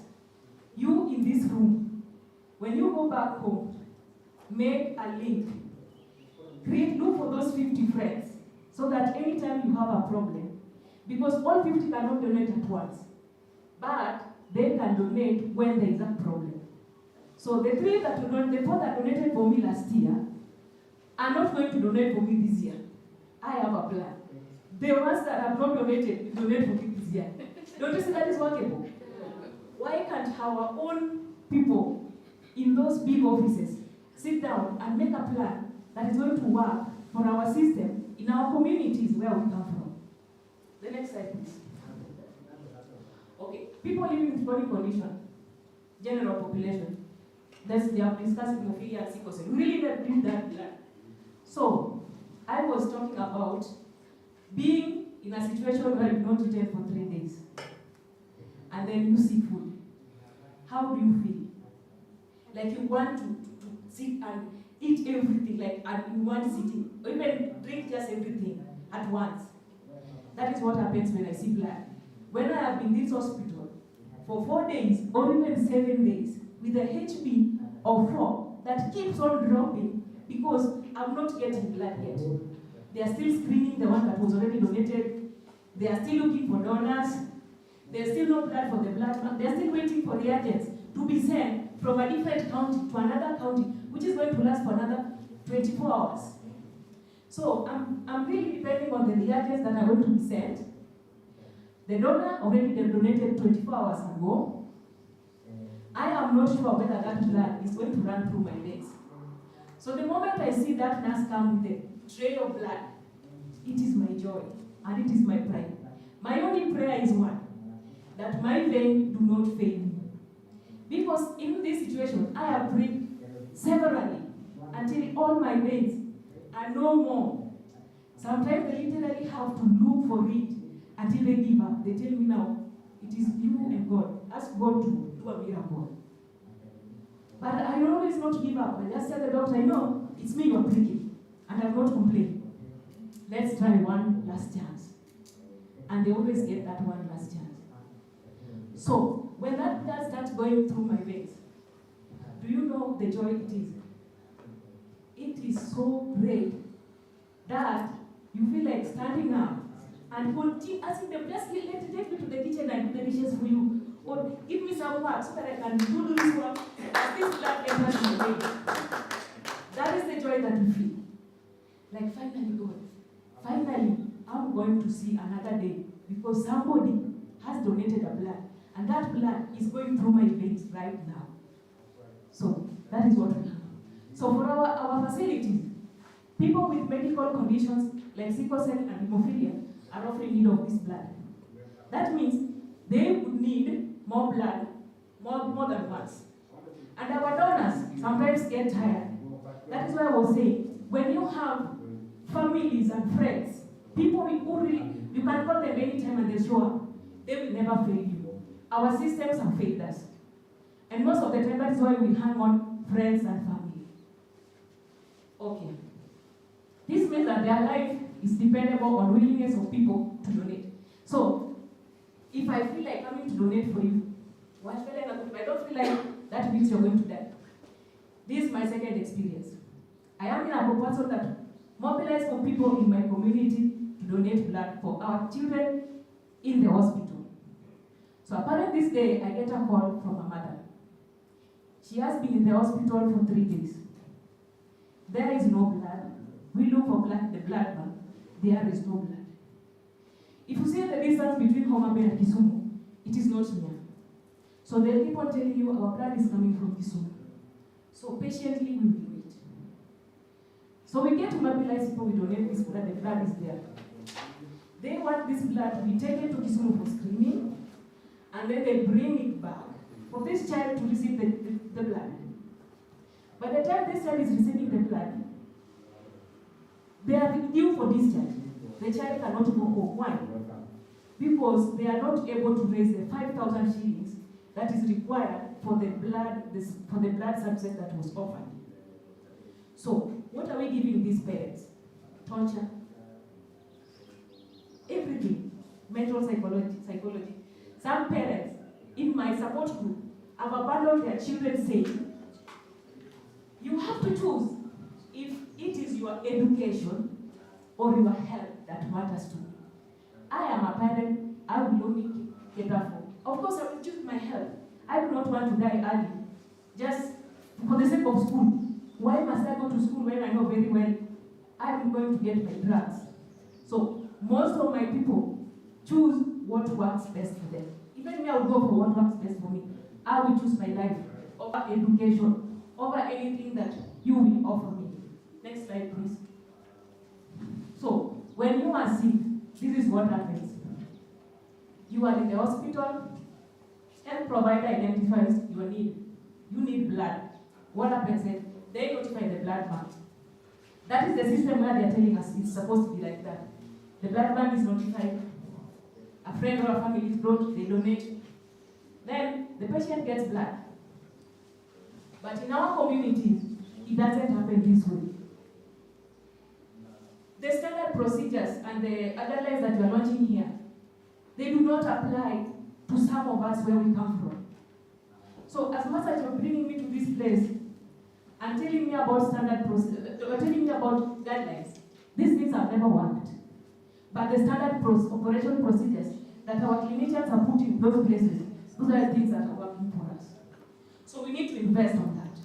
you in this room, when you go back home, make a link. Look for those 50 friends, so that anytime you have a problem, because all 50 cannot donate at once, but they can donate when there is a problem. So the 4 that donated for me last year are not going to donate for me this year. I have a plan. The ones that have not donated will donate for me this year. Don't you see that is workable? Why can't our own people in those big offices sit down and make a plan that is going to work for our system in our communities where we come from? The next slide, please. Okay, people living with chronic condition, general population. They have discussed hemophilia and sickle cell. We really need that blood. So, I was talking about being in a situation where you've not eaten for 3 days, and then you see food. How do you feel? Like you want to sit and eat everything like in one sitting, or even drink just everything at once. That is what happens when I see blood. When I have been in this hospital for 4 days or even 7 days with a HB of 4 that keeps on dropping because I'm not getting blood yet. They are still screening the one that was already donated. They are still looking for donors. There's still no blood for the blood bank. They're still waiting for reagents to be sent from a different county to another county, which is going to last for another 24 hours. So I'm really depending on the reagents that are going to be sent. The donor already donated 24 hours ago. I am not sure whether that blood is going to run through my veins. So the moment I see that nurse come with a tray of blood, it is my joy and it is my pride. My only prayer is one, that my vein do not fail me. Because in this situation, I have prayed severally until all my veins are no more. Sometimes they literally have to look for it until they give up. They tell me now, it is you and God. Ask God to do a miracle. But I always not give up. I just tell the doctor, no, it's me you're pricking. And I've not complained. Let's try one last chance. And they always get that one last chance. So, when that blood starts going through my veins, do you know the joy it is? It is so great that you feel like standing up and continue asking them, just take me to the kitchen and do the dishes for you. Or give me some work so that I can do this work as this blood enters my veins. That is the joy that you feel. Like, finally, God, finally, I'm going to see another day because somebody has donated a blood. And that blood is going through my veins right now. So, that is what we have. So, for our facilities, people with medical conditions like sickle cell and hemophilia are often in need of this blood. That means they would need more blood, more than once. And our donors sometimes get tired. That is why I was saying, when you have families and friends, people who really, you can call them anytime and they show up, they will never fail you. Our systems have failed us. And most of the time, that is why we hang on friends and family. Okay. This means that their life is dependable on willingness of people to donate. So, if I feel like coming to donate for you, if I don't feel like that means you're going to die. This is my second experience. I am in a proposal that mobilize for people in my community to donate blood for our children in the hospital. So apparently this day, I get a call from a mother. She has been in the hospital for 3 days. There is no blood. We look for blood, the blood bank. There is no blood. If you see the distance between Homa Bay and Kisumu, it is not near. So they keep on telling you our blood is coming from Kisumu. So patiently we will wait. So we get to mobilize people, we donate this blood, the blood is there. They want this blood to be taken to Kisumu for screening, and then they bring it back for this child to receive the blood. By the time this child is receiving the blood, they are due for discharge. The child cannot go home. Why? Because they are not able to raise the 5,000 shillings that is required for the blood substance that was offered. So, what are we giving these parents? Torture. Everything. Mental psychology. Some parents, in my support group, have abandoned their children saying, you have to choose if it is your education or your health that matters to me. I am a parent, I will only cater for. Of course, I will choose my health. I do not want to die early, just for the sake of school. Why must I go to school when I know very well I am going to get my drugs? So, most of my people choose what works best for them. Even me, I will go for what works best for me. I will choose my life over education, over anything that you will offer me. Next slide, please. So, when you are sick, this is what happens. You are in the hospital, health provider identifies your need. You need blood. What happens is, they notify the blood bank. That is the system where they are telling us it's supposed to be like that. The blood bank is notified. A friend or a family is brought, they donate. Then the patient gets blood. But in our communities, it doesn't happen this way. The standard procedures and the guidelines that we are launching here, they do not apply to some of us where we come from. So as much as you're bringing me to this place and telling me about standard procedures, telling me about guidelines, these things have never worked. But the standard operation procedures that our clinicians are put in those places, those are the things that are working for us. So we need to invest on that.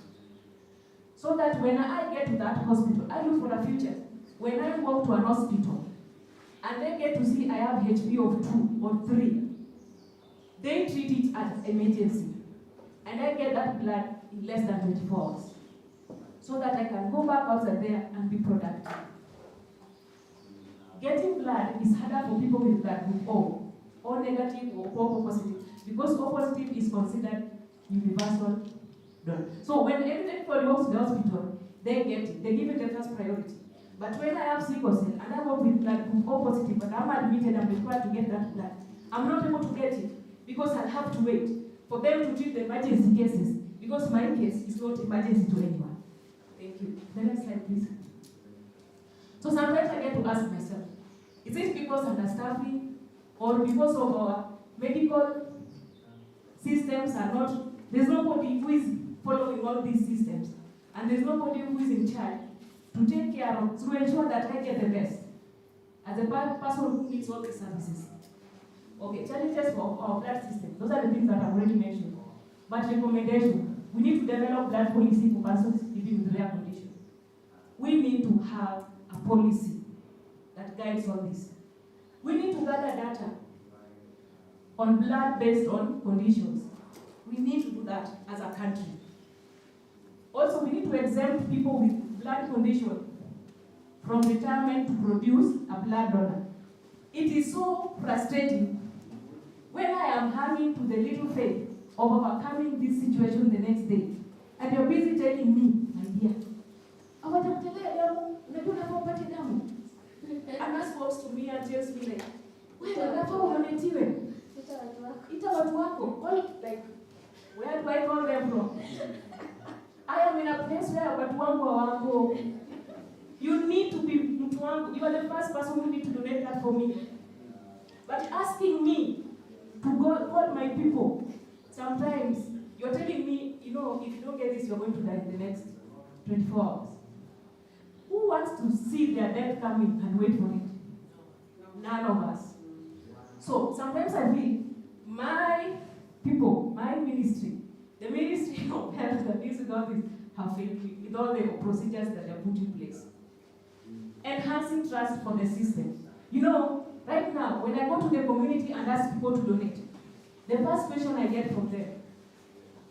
So that when I get to that hospital, I look for a future. When I walk to an hospital and they get to see I have HB of 2 or 3, they treat it as emergency. And I get that blood in less than 24 hours. So that I can go back outside there and be productive. Getting blood is harder for people with blood group O negative or O positive, because O positive is considered universal donor. So when everybody walks to the hospital, they get it. They give it the first priority. But when I have sickle cell and I work with blood group O positive, but I'm admitted, I'm required to get that blood, I'm not able to get it because I'll have to wait for them to treat the emergency cases, because my case is not emergency to anyone. Thank you. The next slide, please. So sometimes I get to ask myself, is it because understaffing or because of our medical systems are not, there's nobody who is following all these systems, and there's nobody who is in charge to take care of, to ensure that I get the best as a person who needs all these services. Okay, challenges for our blood system. Those are the things that I've already mentioned. But recommendation, we need to develop blood policy for persons living with rare conditions. We need to have a policy that guides all this. We need to gather data on blood based on conditions. We need to do that as a country. Also, we need to exempt people with blood condition from retirement to produce a blood donor. It is so frustrating when I am hanging to the little faith of overcoming this situation the next day, and you're busy telling me, my dear, and nurse walks to me and tells me like, ita watu wako. Well, like, where do I call them from? I am in a place where watu wangu hawango. You need to be mtu wangu. You are the first person who need to donate that for me. But asking me to call my people, sometimes you're telling me, you know, if you don't get this, you're going to die in the next 24 hours. Who wants to see their death coming and wait for it? None of us. So sometimes I feel my people, my ministry, the Ministry of Health that deals with all this, have failed with all the procedures that they have put in place. Enhancing trust for the system. You know, right now, when I go to the community and ask people to donate, the first question I get from them,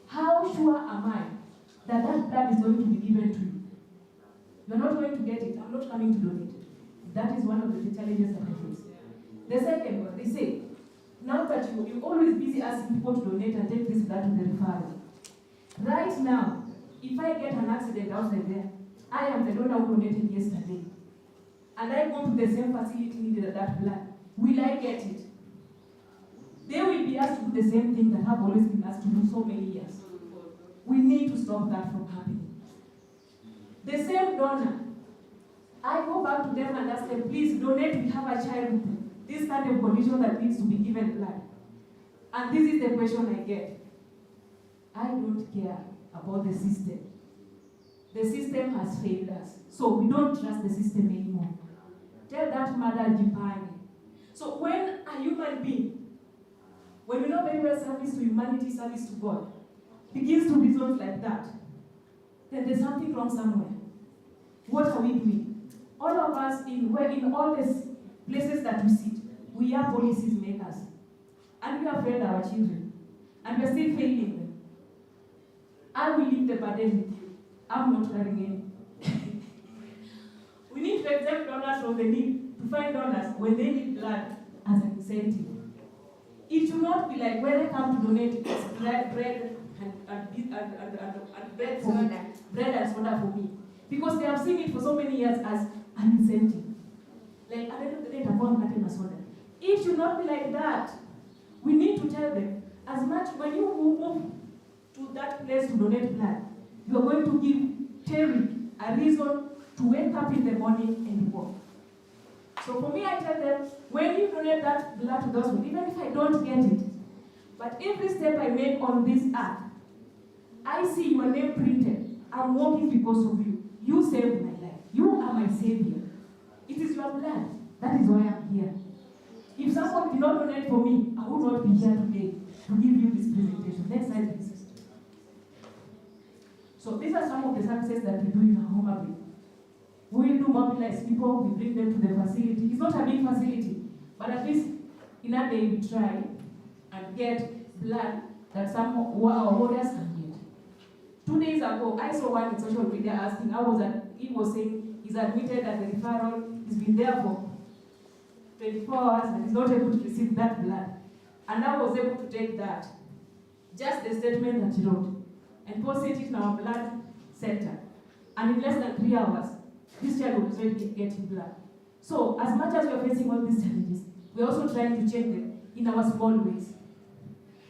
how sure am I that that blood is going to be given to you? You're not going to get it. I'm not coming to donate. That is one of the challenges that I face. The second one, they say, now that you're always busy asking people to donate and take this blood to the referral. Right now, if I get an accident outside there, I am the donor who donated yesterday, and I go to the same facility needed that blood, will I get it? They will be asked to do the same thing that have always been asked to do so many years. We need to stop that from happening. The same donor, I go back to them and ask them, please donate, we have a child with this kind of condition that needs to be given blood. And this is the question I get. I don't care about the system. The system has failed us. So we don't trust the system anymore. Tell that mother Jipani. So when a human being, when we know very well service to humanity, service to God, begins to reason like that, then there's something wrong somewhere. What are we doing? All of us in all these places that we sit, we are policies makers. And we have failed our children. And we're still failing them. I will leave the burden with you. I'm not carrying any. We need to exempt donors from the need to find donors when they need blood as an incentive. It should not be like when I come to donate, it's bread and soda for me. Because they have seen it for so many years as an incentive. Like, at the end of the day, soda. It should not be like that. We need to tell them, as much when you move to that place to donate blood, you are going to give Terry a reason to wake up in the morning and work. So for me, I tell them, when you donate that blood to those people, even if I don't get it, but every step I make on this earth, I see your name printed. I'm walking because of you. You saved my life. You are my savior. It is your blood. That is why I'm here. If someone did not donate for me, I would not be here today to give you this presentation. Next slide, please. So these are some of the services that we do in Homa Bay. We do mobilize people, we bring them to the facility. It's not a big facility, but at least in a day we try and get blood that some of our warriors can get. 2 days ago, I saw one in social media asking, he was saying he's admitted that the referral has been there for 24 hours and is not able to receive that blood. And I was able to take that, just the statement that he wrote, and post it in our blood center. And in less than 3 hours, this child was already getting blood. So, as much as we are facing all these challenges, we're also trying to change them in our small ways.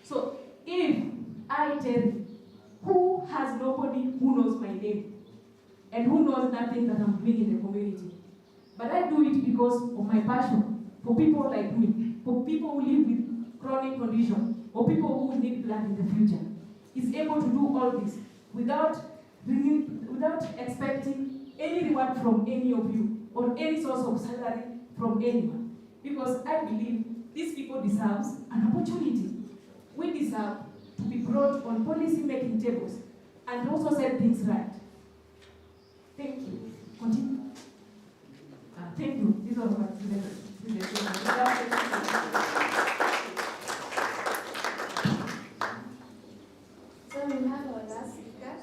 So, if I tell you, who has nobody who knows my name and who knows nothing that I'm doing in the community, but I do it because of my passion for people like me, for people who live with chronic condition, or people who need blood in the future, is able to do all this without expecting any reward from any of you or any source of salary from anyone. Because I believe these people deserve an opportunity. We deserve to be brought on policy-making tables and also set things right. Thank you. Continue. Thank you. These are my So we have our last speaker,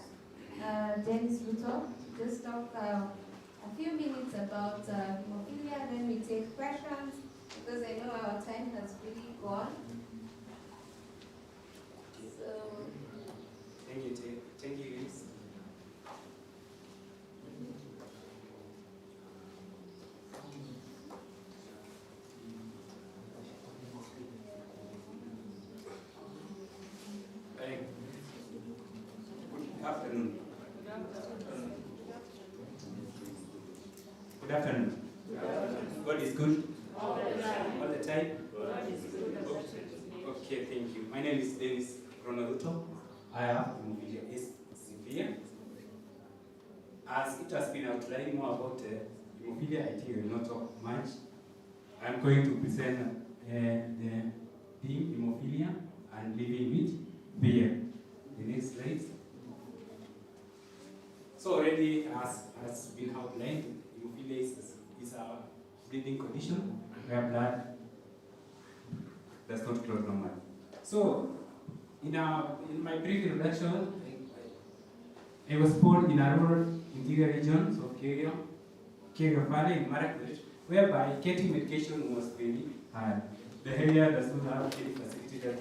Dennis Ruto, to just talk a few minutes about hemophilia, then we take questions, because I know our time has really gone. So, Thank you, Eunice. Good afternoon. God is good. All the time. Okay, thank you. My name is Dennis Ruto. I have hemophilia is severe. As it has been outlined more about hemophilia, I think I will not talk much. I'm going to present the theme hemophilia and living with fear. The next slide. So already as been outlined, hemophilia is a bleeding condition where blood does not clot normally. So in my brief introduction, I was born in a rural interior regions of Kerio Valley in Marakwet, whereby getting medication was very hard. The area does not have any facility that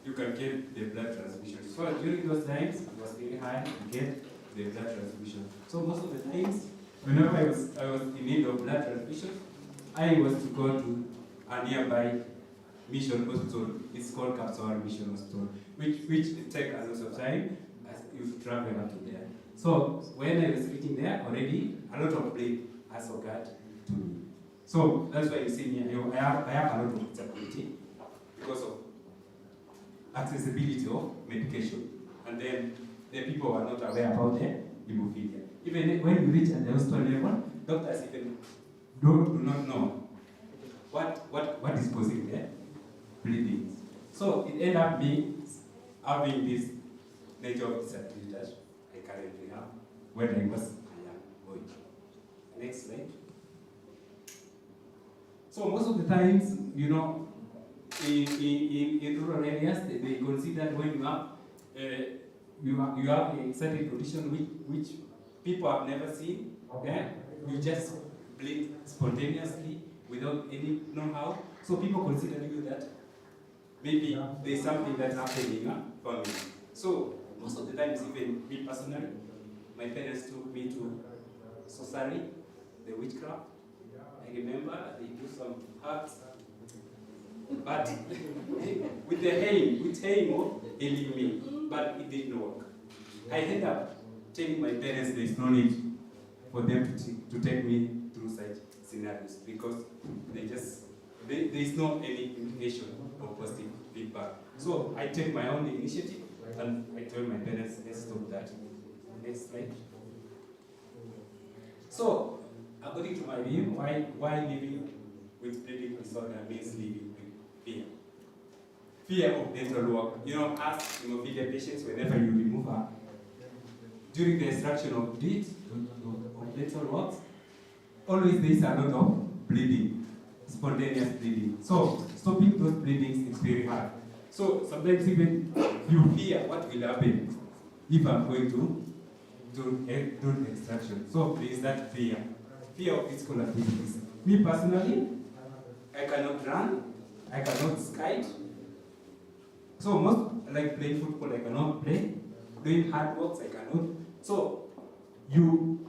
you can get the blood transfusion. So during those times, it was very hard to get the blood transfusion. So most of the times, whenever I was in need of blood transfusion, I was to go to a nearby mission hospital. It's called Kapsawar Mission Hospital, which take a lot of time as you travel up to there. So when I was reaching there already, a lot of blood has occurred to me. So that's why you see me. I have a lot of disability because of accessibility of medication, and then the people are not aware about the hemophilia. Even when you reach at the hospital level, doctors even do not know what is causing the bleeding. So it ended up me having this nature of disability that I currently have when I was a young boy. Next slide. So most of the times, you know, in rural areas, they consider when you have a certain condition which people have never seen. Okay? You just bleed spontaneously without any know-how. So people consider you that maybe there's something that's happening in your family. So most of the times, even me personally, my parents took me to sorcery, the witchcraft. I remember they do some herbs, but with aim of healing me, but it didn't work. I ended up telling my parents there is no need for them to take me through such scenarios because there is no any indication of positive feedback. So I take my own initiative and I told my parents, let's stop that. Next slide. So, according to my view, why living with bleeding disorder means living with fear. Fear of dental work. You know, as hemophilia patients, whenever you remove her, during the extraction of teeth, of dental works, always there is a lot of bleeding, spontaneous bleeding. So, stopping those bleedings is very hard. So, sometimes even you fear what will happen if I'm going to do extraction. So, there is that fear of physical activities. Me personally, I cannot run, I cannot skate. So, most like playing football, I cannot play. Doing hard works, I cannot. So, you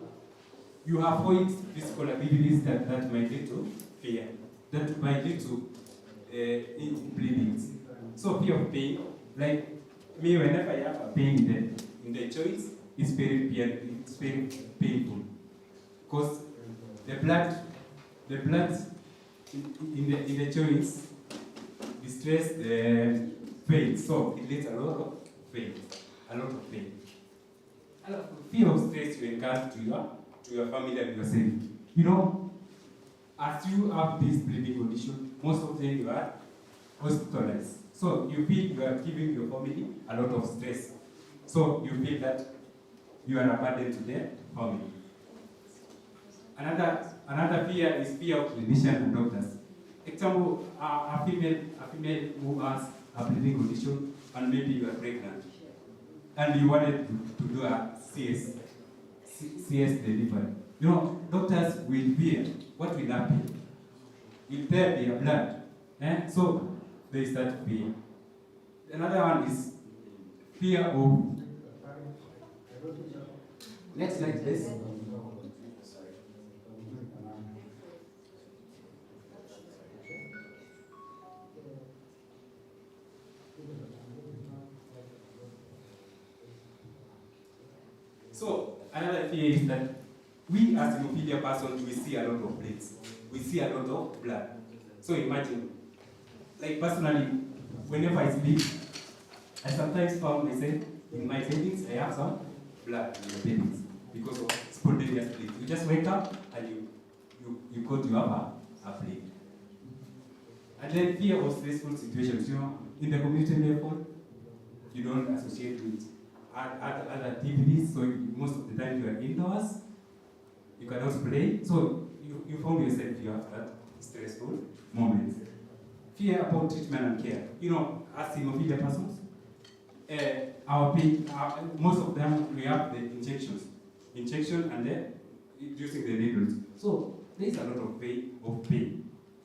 avoid physical activities that might lead to fear, that might lead to bleedings. So fear of pain, like me, whenever I have a pain in the joints, it's very painful, because the blood in the joints distress the veins, so it leads a lot of pain. Fear of stress you encounter to your family and yourself. You know, as you have this bleeding condition, most of them you are hospitalized. So you feel you are giving your family a lot of stress. So you feel that you are a burden to their family. Another fear is fear of clinicians and doctors. Example, a female who has a bleeding condition and maybe you are pregnant and you wanted to do a CS delivery. You know, doctors will fear what will happen. Will there be a blood? So there is that fear. Another one is fear of. Next slide, please. So another fear is that we as hemophilia persons, we see a lot of bleeds. We see a lot of blood. So imagine, like personally, whenever I sleep, I sometimes found myself in my bellies, I have some blood in the bellies because of spontaneous bleed. You just wake up and you go to have a bleed. And then fear of stressful situations. You know, in the community level, you don't associate with other activities, so most of the time you are indoors, you cannot play, so you found yourself you have that stressful moment. Fear about treatment and care. You know, as hemophilia persons, most of them we have the injection and then using the needles. So there is a lot of pain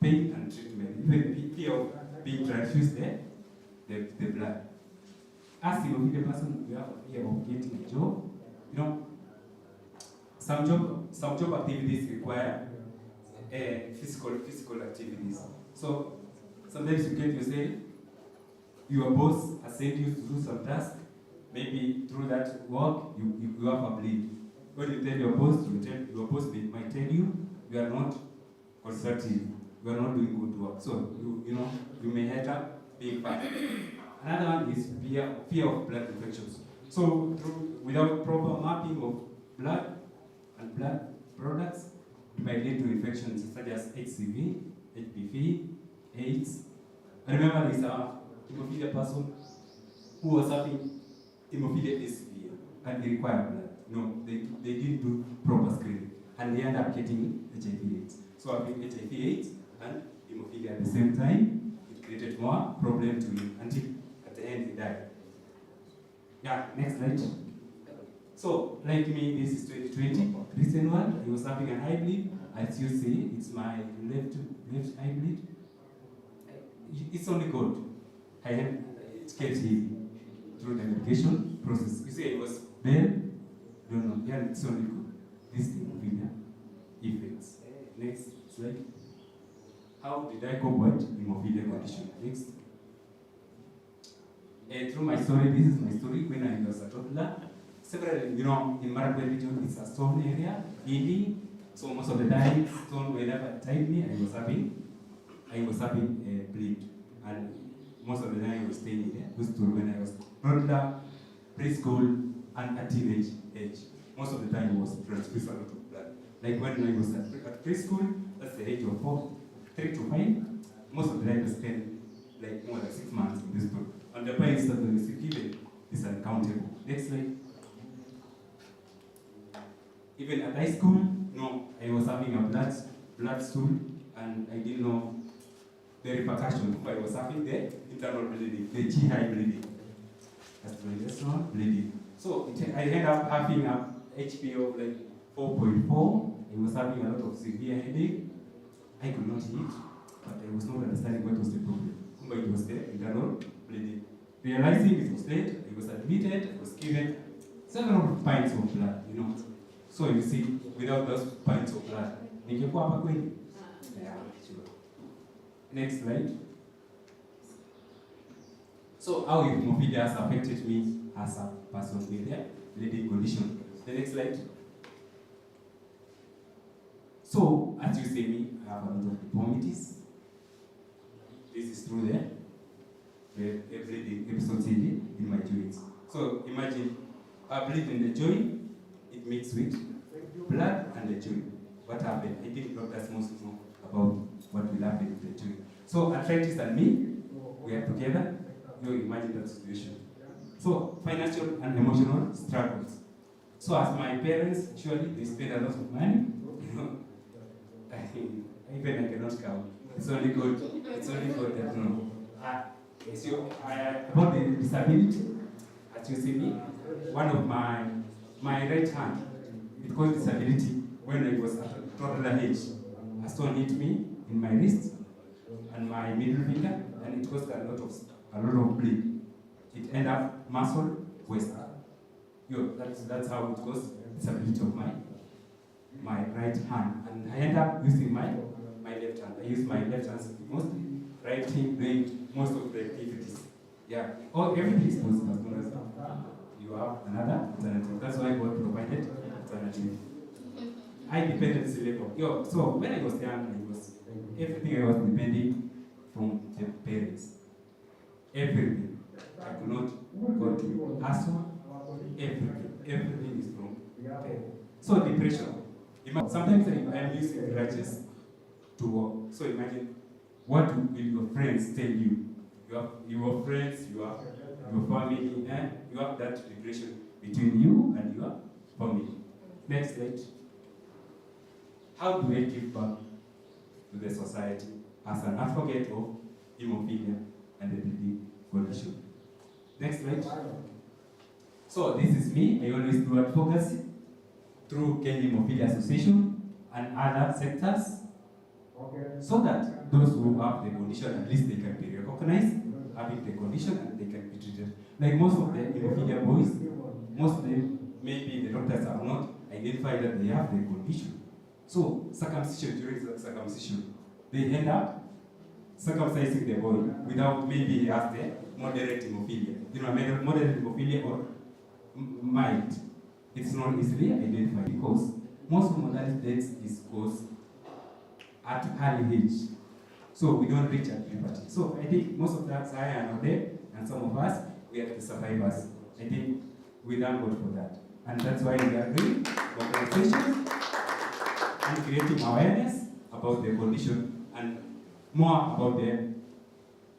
and treatment, even fear of being transfused the blood. As hemophilia person, we have a fear of getting a job. You know, some job activities require physical activities. So sometimes you get yourself, your boss assigned you to do some task. Maybe through that work, you have a bleed. When you tell your boss, your boss might tell you are not constructive, you are not doing good work. So you may end up being fired. Another one is fear of blood infections. So without proper mapping of blood and blood products, it might lead to infections such as HCV, HPV, AIDS. I remember there is a hemophilia person who was having hemophilia A severe and they required blood. No, they didn't do proper screening and they end up getting HIV/AIDS. So having HIV/AIDS and hemophilia at the same time, it created more problem to him until at the end he died. Yeah, next slide. So, like me, this is 2020, recent one. He was having an eye bleed. As you see, it's my left eye bleed. It's only good. It kept healing through the medication process. You see, it was bad. Don't know. Yeah, it's only good. This thing will be effects. Next slide. How did I cope with hemophilia condition? Next. Through my story, this is my story when I was a toddler. several, in Marakwet region, it's a stone area, hilly. So most of the time, stone whenever tied me, I was having bleed. And most of the time I was staying in the hospital when I was toddler, preschool, and at teenage age. Most of the time I was transfused a lot of blood. Like when I was at preschool, that's the age of 3 to 5. Most of the time I spent like more than 6 months in this book. And the price that was given is uncountable. Next slide. Even at high school, no, I was having a blood stool, and I didn't know the repercussion if I was having the internal bleeding, the GI bleeding. That's my intestinal bleeding. So I ended up having a HP of like 4.4. I was having a lot of severe headache. I could not eat, but I was not understanding what was the problem. But it was the internal bleeding. Realizing it was late, I was admitted, I was given several pints of blood, So you see, without those pints of blood, ningekuwa hapa kweli? Yeah, sure. Next slide. So how hemophilia has affected me as a person with a bleeding condition. The next slide. So, as you see me, I have a lot of deformities. This is through the bleeding episodes in my joints. So imagine I bleed in the joint, it mixed with blood and the joint. What happened? I think doctors must know about what will happen in the joint. So arthritis and me, we are together. You imagine that situation. So financial and emotional struggles. So as my parents, surely they spend a lot of money. Even I cannot count. It's only God. It's only God that knows. So about the disability, as you see me, one of my right hand, it caused disability when I was at a toddler age. A stone hit me in my wrist and my middle finger, and it caused a lot of bleed. It ended up muscle wasted. That's how it caused disability of my right hand, and I end up using my left hand. I use my left hand mostly, writing, doing most of the activities. Yeah, everything is possible as long as you have another alternative. That's why God provided alternative. High dependency level. So when I was young, everything I was depending from the parents. Everything. I could not go to asthma. Everything is from parents. So depression. Sometimes I'm using crutches to walk. So imagine, what will your friends tell you? You have your friends, you have your family, and you have that depression between you and your family. Next slide. How do I give back to the society as an advocate of hemophilia and the bleeding condition? Next slide. So this is me. I always do advocacy through Kenya Hemophilia Association and other sectors, so that those who have the condition, at least they can be recognized having the condition and they can be treated. Like most of the hemophilia boys, most of them, maybe the doctors have not identified that they have the condition. So circumcision, during the circumcision, they end up circumcising the boy without maybe he has the moderate hemophilia. Moderate hemophilia or mild. It's not easily identified because most of mortality deaths is caused at early age. So we don't reach at puberty. So I think most of us are not there, and some of us, we are the survivors. I think we thank God for that. And that's why we are doing organizations and creating awareness about the condition and more about the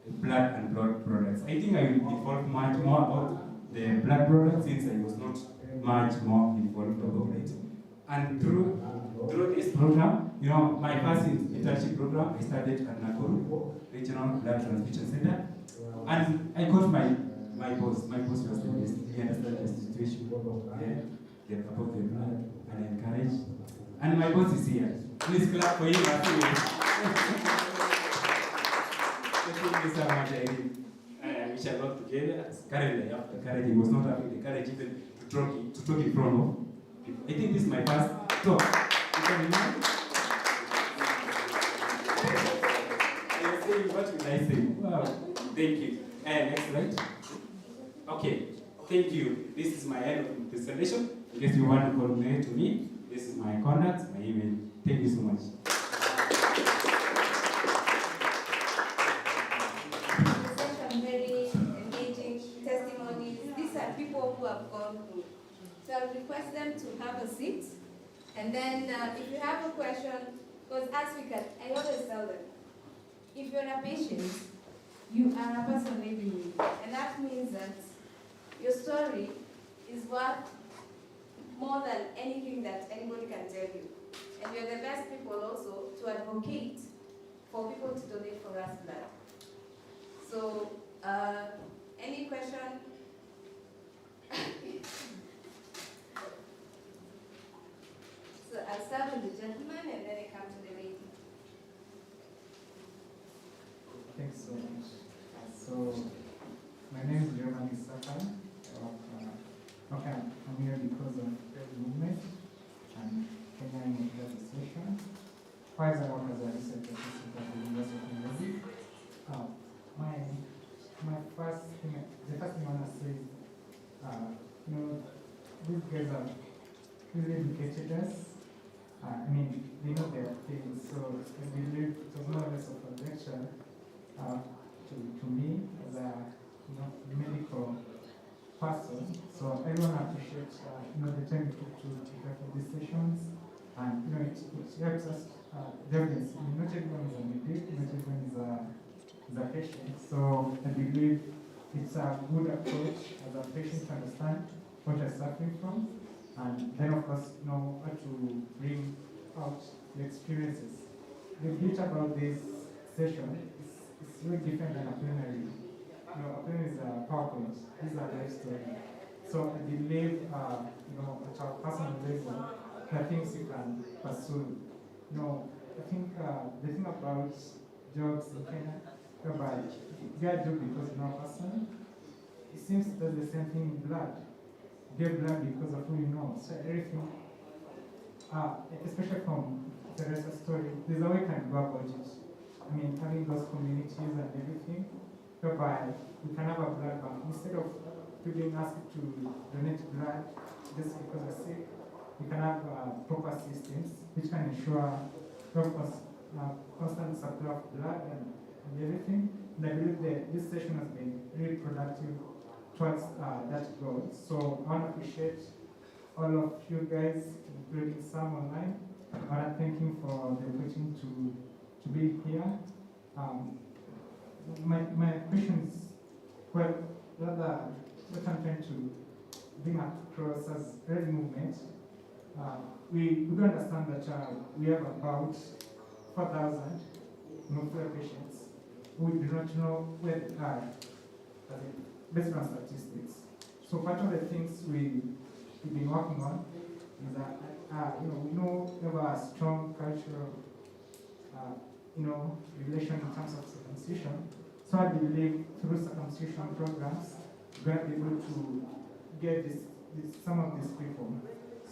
blood and blood products. I think I will involve much more about the blood products since I was not much more involved about it. And through this program, my first internship program, I started at Nakuru Regional Blood Transfusion Center, and I got my boss. My boss was the best. He understood the situation. Yeah, about the blood and encourage. And my boss is here. Please clap for him. Thank you so much, Irene. We shall work together. Currently, I have the courage. He was not having the courage even to talk in front of people. I think this is my first talk. You can imagine? I was saying, what will I say? Wow, thank you. Next slide. Okay. thank you. This is my end of presentation. In case you want to coordinate to me, this is my contact, my email. Thank you so much. Some very engaging testimonies. These are people who have gone through. So I'll request them to have a seat. And then if you have a question, because as we can, I always tell them, if you're a patient, you are a person living with you. And that means that your story is worth more than anything that anybody can tell you. And you're the best people also to advocate for people to donate for us blood. So, any question? So I'll start with the gentleman and then I come to the lady. Thanks so much. So, my name is German Sakai. I'm here because of the movement and Kenya Youth Association. First, I work as a research assistant at the University of Nairobi. The first thing I want to say is, these guys have really educated us. They know their things, so I believe it was more or less of a lecture to me as a medical person. So everyone appreciates the time we took to prepare for these sessions, and it helps us the audience. Not everyone is a medic, not everyone is a patient. So I believe it's a good approach as a patient to understand what you're suffering from, and then of course know how to bring out the experiences. The bit about this session is really different than a plenary. A plenary is a PowerPoint. This is a life story. So I believe, at our personal level, there are things you can pursue. I think the thing about jobs in Kenya, whereby you get a job because you're not a person, it seems to do the same thing in blood. You get blood because of who you know. So everything, especially from Teresa's story, there's a way you can go about it. Having those communities and everything, whereby we can have a blood bank. Instead of people being asked to donate blood just because they're sick, we can have proper systems which can ensure constant supply of blood and everything. And I believe that this session has been really productive towards that goal. So I want to appreciate all of you guys, including some online. I want to thank you for the opportunity to be here. My question is, what I'm trying to bring across as early movement, we do understand that we have about 4,000 hemophilia patients who do not know where they are, based on statistics. So part of the things we've been working on is that we know we have a strong cultural relation in terms of circumcision. So I believe through circumcision programs, we're going to be able to get some of these people.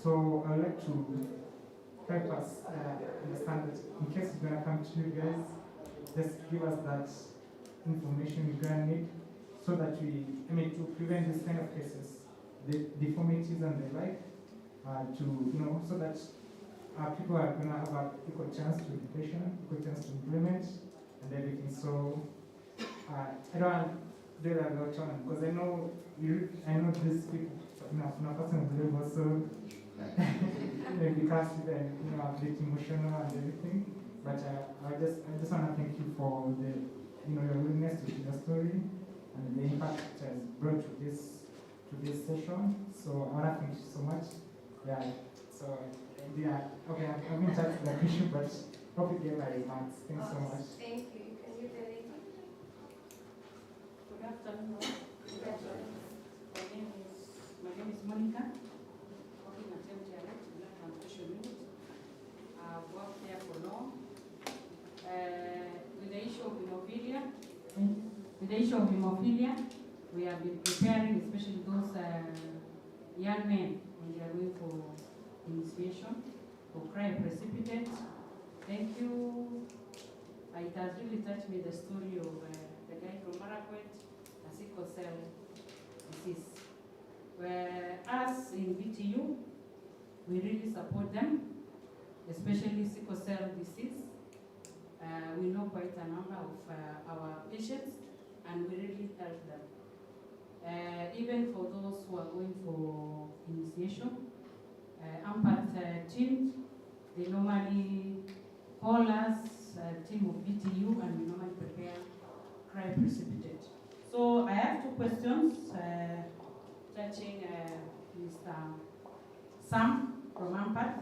So I'd like to help us understand that in case we're going to come to you guys, just give us that information we're going to need so that to prevent this kind of cases, the deformities and the like, so that people are going to have an equal chance to education, equal chance to employment, and everything. So I don't want to do that a lot on because I know these people from a personal level, so because I'm a bit emotional and everything. But I just want to thank you for your willingness to share your story and the impact it has brought to this session. So I want to thank you so much. Okay, I'm in touch with the question, but hope you get my remarks. Thanks so much. Thank you. Can you tell it? Good afternoon. My name is Monica, working at MTRX, Blood Transfusion Unit. I've worked there for long. With the issue of hemophilia, we have been preparing, especially those young men when they are going for initiation for cryoprecipitate. Thank you. It has really touched me, the story of the guy from Marakwet, a sickle cell disease. Where us in VTU, we really support them, especially sickle cell disease. We know quite a number of our patients, and we really help them. Even for those who are going for initiation, AMPAT team, they normally call us, team of VTU, and we normally prepare cryoprecipitate. So I have 2 questions touching Mr. Sam from AMPAT.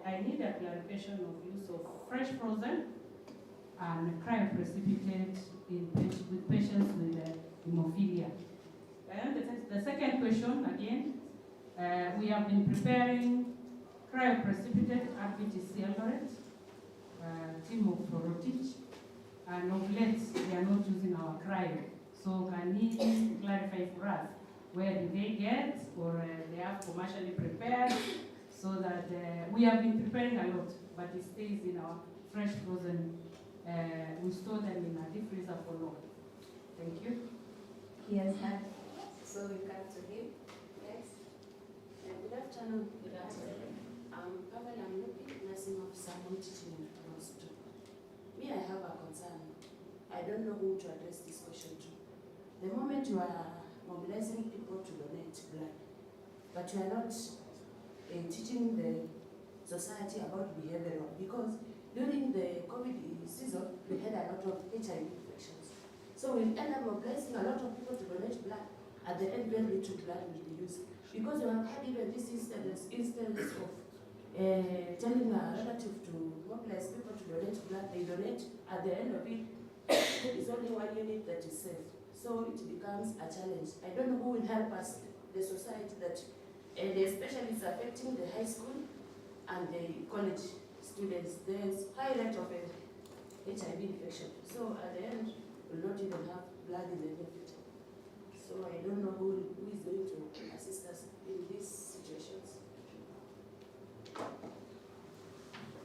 I need a clarification of use of fresh frozen and cryoprecipitate with patients with hemophilia. And the second question again, we have been preparing cryoprecipitate RBTC Eldoret, team of Rotich, and of late they are not using our cryo. So can he clarify for us, where do they get, or they have commercially prepared, so that we have been preparing a lot, but it stays in our fresh frozen. We store them in a deep freezer for long. Thank you. He has had, so we come to him. Next. Good afternoon. Good afternoon. Pavel Amlupi, nursing officer, teaching in hospital. Me, I have a concern. I don't know who to address this question to. The moment you are mobilizing people to donate blood, but you are not teaching the society about behavioral, because during the COVID season, we had a lot of HIV infections. So we end up mobilizing a lot of people to donate blood. At the end, very little blood will be used. Because we have had even this instance of telling a relative to mobilize people to donate blood. They donate. At the end of it, it's only 1 unit that is saved. So it becomes a challenge. I don't know who will help us, the society, that especially it's affecting the high school and the college students. There's high rate of HIV infection. So at the end, we'll not even have blood in the future. So I don't know who is going to assist us in these situations. Who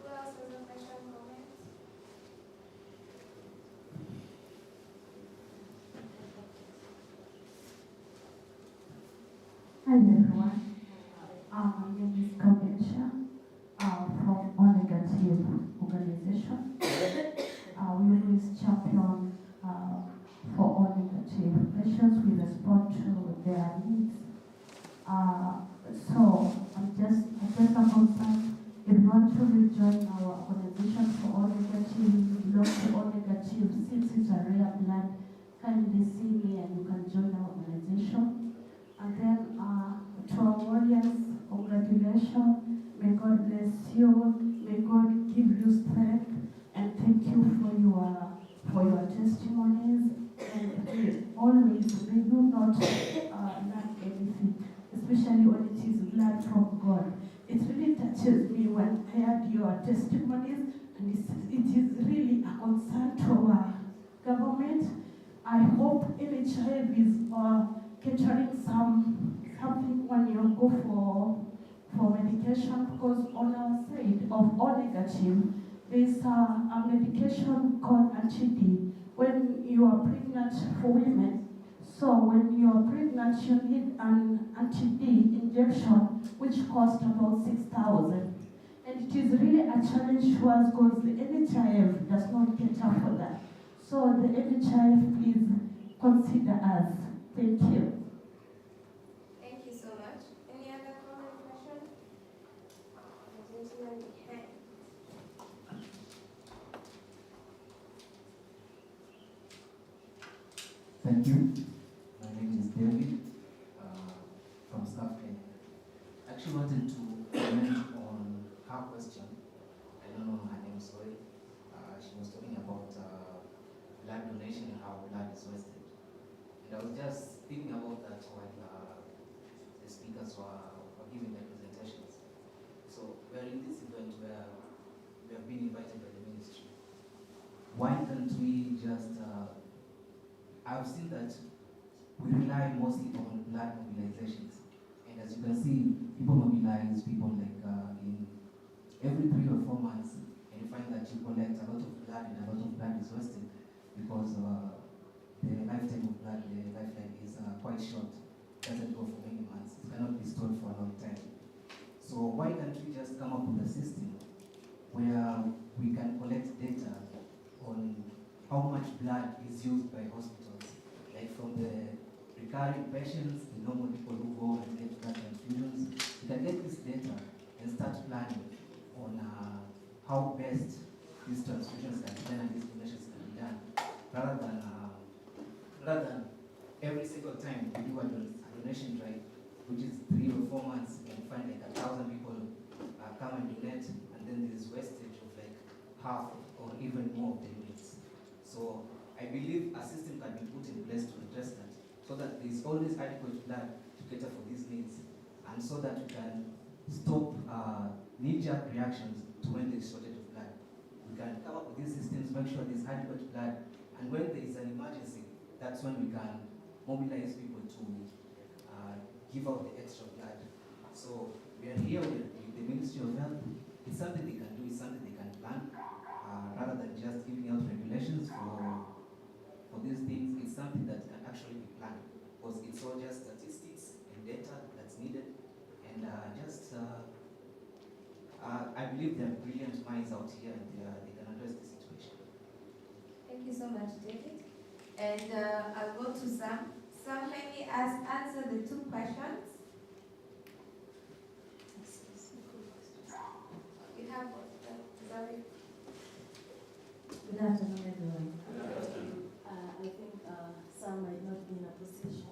else has a question, comment? Hi everyone, my name is Kamecha from O Negative organization. We always champion for O Negative patients. We respond to their needs. So I just am concerned, if you want to rejoin our organization for O Negative, you belong to O Negative, since it's a rare blood, kindly see me and you can join our organization. And then to our warriors, congratulations. May God bless you. May God give you strength. And thank you for your testimonies. And always may you not lack anything, especially when it is blood from God. It really touches me when I heard your testimonies, and it is really a concern to our government. I hope NHIF is catering something when you go for medication, because on our side of O Negative, there's a medication called anti-D when you are pregnant for women. So when you are pregnant, you need an anti-D injection, which costs about 6,000. And it is really a challenge to us because the NHIF does not cater for that. So the NHIF, please consider us. Thank you. Thank you so much. Any other comment, question? The gentleman behind. Thank you. My name is David from Staff Kenya. I actually wanted to comment on her question. I don't know her name, sorry. She was talking about blood donation and how blood is wasted. And I was just thinking about that while the speakers were giving their presentations. So we're in this event where we have been invited by the ministry. Why can't we just I've seen that we rely mostly on blood mobilizations. And as you can see, people mobilize people like in every 3 or 4 months, and you find that you collect a lot of blood and a lot of blood is wasted because the lifetime of blood, the lifeline is quite short, doesn't go how much blood is used by hospitals, like from the recurring patients, the normal people who go and get blood transfusions. You can get this data and start planning on how best these transfusions can be done and these donations can be done, rather than every single time we do a donation drive, which is 3 or 4 months, and find like 1,000 people come and donate, and then there's wastage of like half or even more of the units. So I believe a system can be put in place to address that, so that there's always adequate blood to cater for these needs, and so that we can stop knee-jerk reactions to when there's shortage of blood. We can come up with these systems, make sure there's adequate blood, and when there is an emergency, that's when we can mobilize people to give out the extra blood. So we are here with the Ministry of Health. It's something they can do, it's something they can plan, rather than just giving out regulations for these things. It's something that can actually be planned, because it's all just statistics and data that's needed. And I believe there are brilliant minds out here, and they can address the situation. Thank you so much, David. And I'll go to Sam. Sam, let me answer the 2 questions. You have what? Sorry. Good afternoon, everyone. I think some might not be in a position.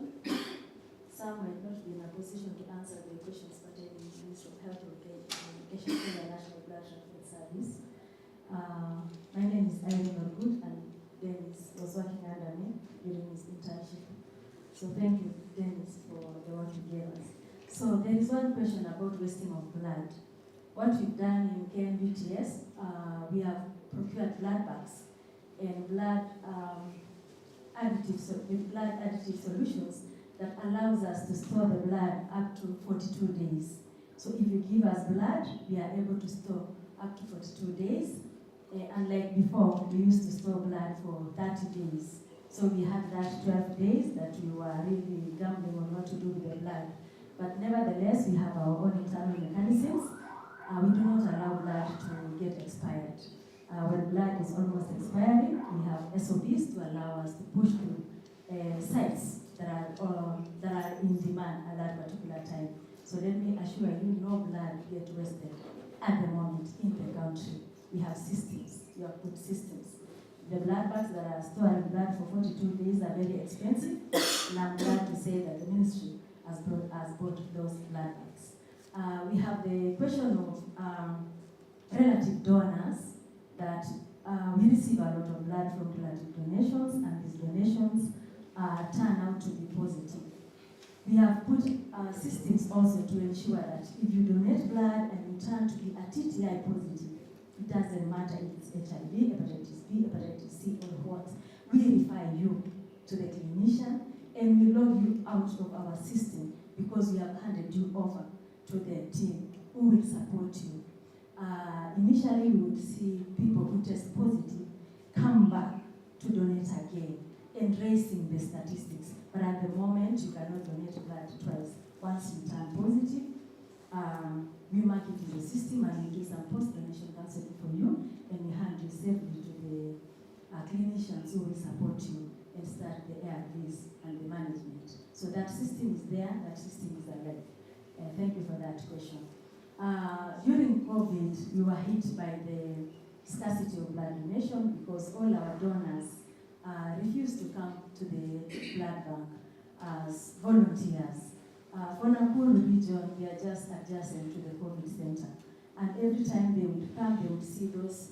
Some might not be in a position to answer the questions pertaining to the Ministry of Health and Education and the National Blood Transfusion Service. My name is Irene Norgood, and Dennis was working under me during his internship. So thank you, Dennis, for the work you gave us. So there is one question about wasting of blood. What we've done in KNVTS, we have procured blood bags and blood additive solutions that allows us to store the blood up to 42 days. So if you give us blood, we are able to store up to 42 days. Unlike before, we used to store blood for 30 days. So we had that 12 days that we were really gambling on what to do with the blood. But nevertheless, we have our own internal mechanisms. We do not allow blood to get expired. When blood is almost expiring, we have SOPs to allow us to push to sites that are in demand at that particular time. So let me assure you, no blood gets wasted at the moment in the country. We have systems, we have good systems. The blood bags that are storing blood for 42 days are very expensive, and I'm glad to say that the ministry has bought those blood bags. We have the question of relative donors, that we receive a lot of blood from relative donations, and these donations turn out to be positive. We have put systems also to ensure that if you donate blood and you turn to be a TTI positive, it doesn't matter if it's HIV, hepatitis B, hepatitis C, or what. We refer you to the clinician and we log you out of our system, because we have handed you over to the team who will support you. Initially, we would see people who test positive come back to donate again and raising the statistics. But at the moment, you cannot donate blood twice. Once you turn positive, we mark it in the system and we do some post-donation counseling for you, and we hand you safely to the clinicians who will support you and start the ARVs and the management. So that system is there, that system is alive. Thank you for that question. During COVID, we were hit by the scarcity of blood donation, because all our donors refused to come to the blood bank as volunteers. For Nakuru region, we are just adjacent to the COVID center. And every time they would come, they would see those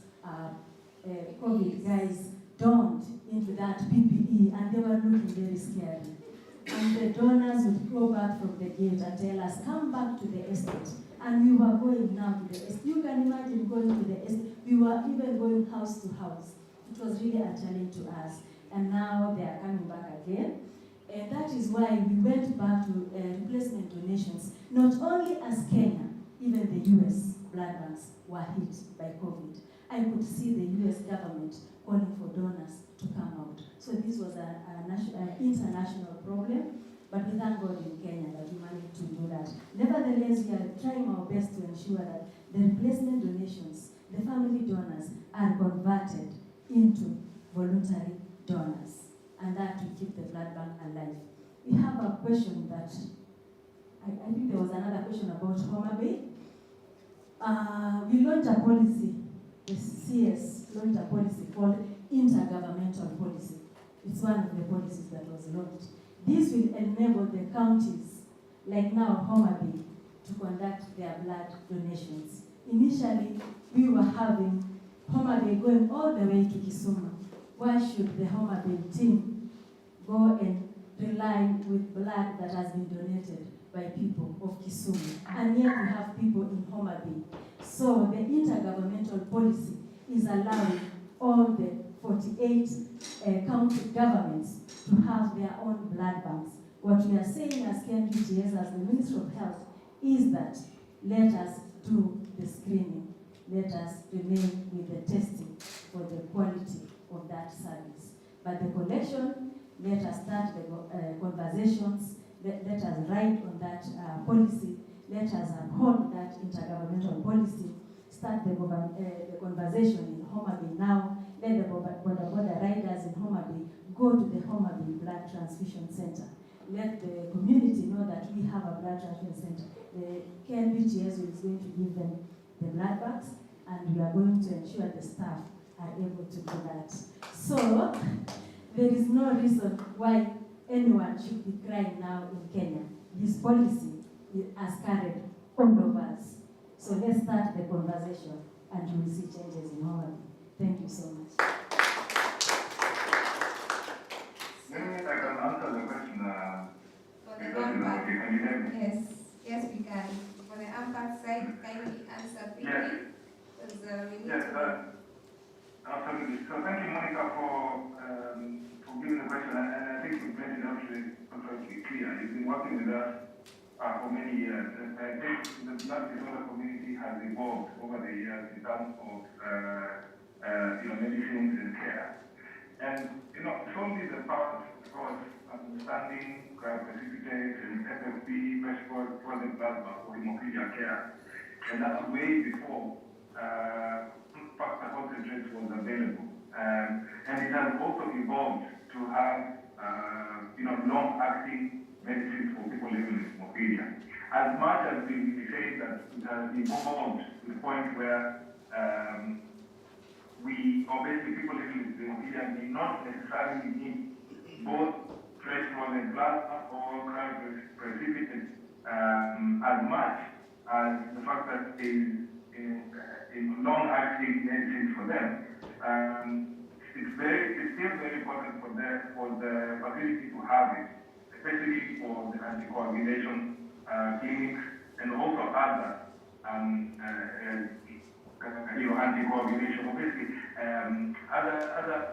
COVID guys donned into that PPE, and they were looking very scary. And the donors would go back from the gate and tell us, come back to the estate. And we were going now to the estate. You can imagine going to the estate. We were even going house to house. It was really a challenge to us. And now they are coming back again. And that is why we went back to replacement donations. Not only as Kenya, even the US blood banks were hit by COVID. I could see the US government calling for donors to come out. So this was an international problem, but we thank God in Kenya that we managed to do that. Nevertheless, we are trying our best to ensure that the replacement donations, the family donors, are converted into voluntary donors, and that will keep the blood bank alive. We have a question that, I think there was another question about Homa Bay. We launched a policy, the CS launched a policy called Intergovernmental Policy. It's one of the policies that was launched. This will enable the counties, like now Homa Bay, to conduct their blood donations. Initially, we were having Homa Bay going all the way to Kisumu. Why should the Homa Bay team go and rely with blood that has been donated by people of Kisumu? And yet we have people in Homa Bay. So the intergovernmental policy is allowing all the 48 county governments to have their own blood banks. What we are saying as KNBGS, as the Ministry of Health, is that let us do the screening, let us remain with the testing for the quality of that service. But the collection, let us start the conversations, let us write on that policy, let us uphold that intergovernmental policy, start the conversation in Homa Bay now, let the border riders in Homa Bay go to the Homa Bay Blood Transfusion Center. Let the community know that we have a blood transfusion center. The KNBGS is going to give them the blood bags, and we are going to ensure the staff are able to do that. So, there is no reason why anyone should be crying now in Kenya. This policy has carried all of us. So let's start the conversation, and you will see changes in Homa Bay. Thank you so much. Maybe I can answer the question. For the AMPAC, Can you hear me? yes, we can. For the AMPAC side, kindly answer quickly. Yes. Because we need Yes, to... absolutely. So thank you, Monica, for giving the question. And I think you made it absolutely clear. You've been working with us for many years. And I think the blood disorder community has evolved over the years in terms of medicines and care. And it's only the part of understanding precipitate and FFP, fresh frozen plasma for hemophilia care. And that's way before factor concentrates was available. And it has also evolved to have long-acting medicines for people living with hemophilia. As much as we say that it has evolved to the point where basically people living with hemophilia may not necessarily need both fresh frozen plasma or cryoprecipitate as much as the fact that in long-acting medicines for them, it's still very important for the facility to have it, especially for the anticoagulation clinics and also other anticoagulation, obviously, other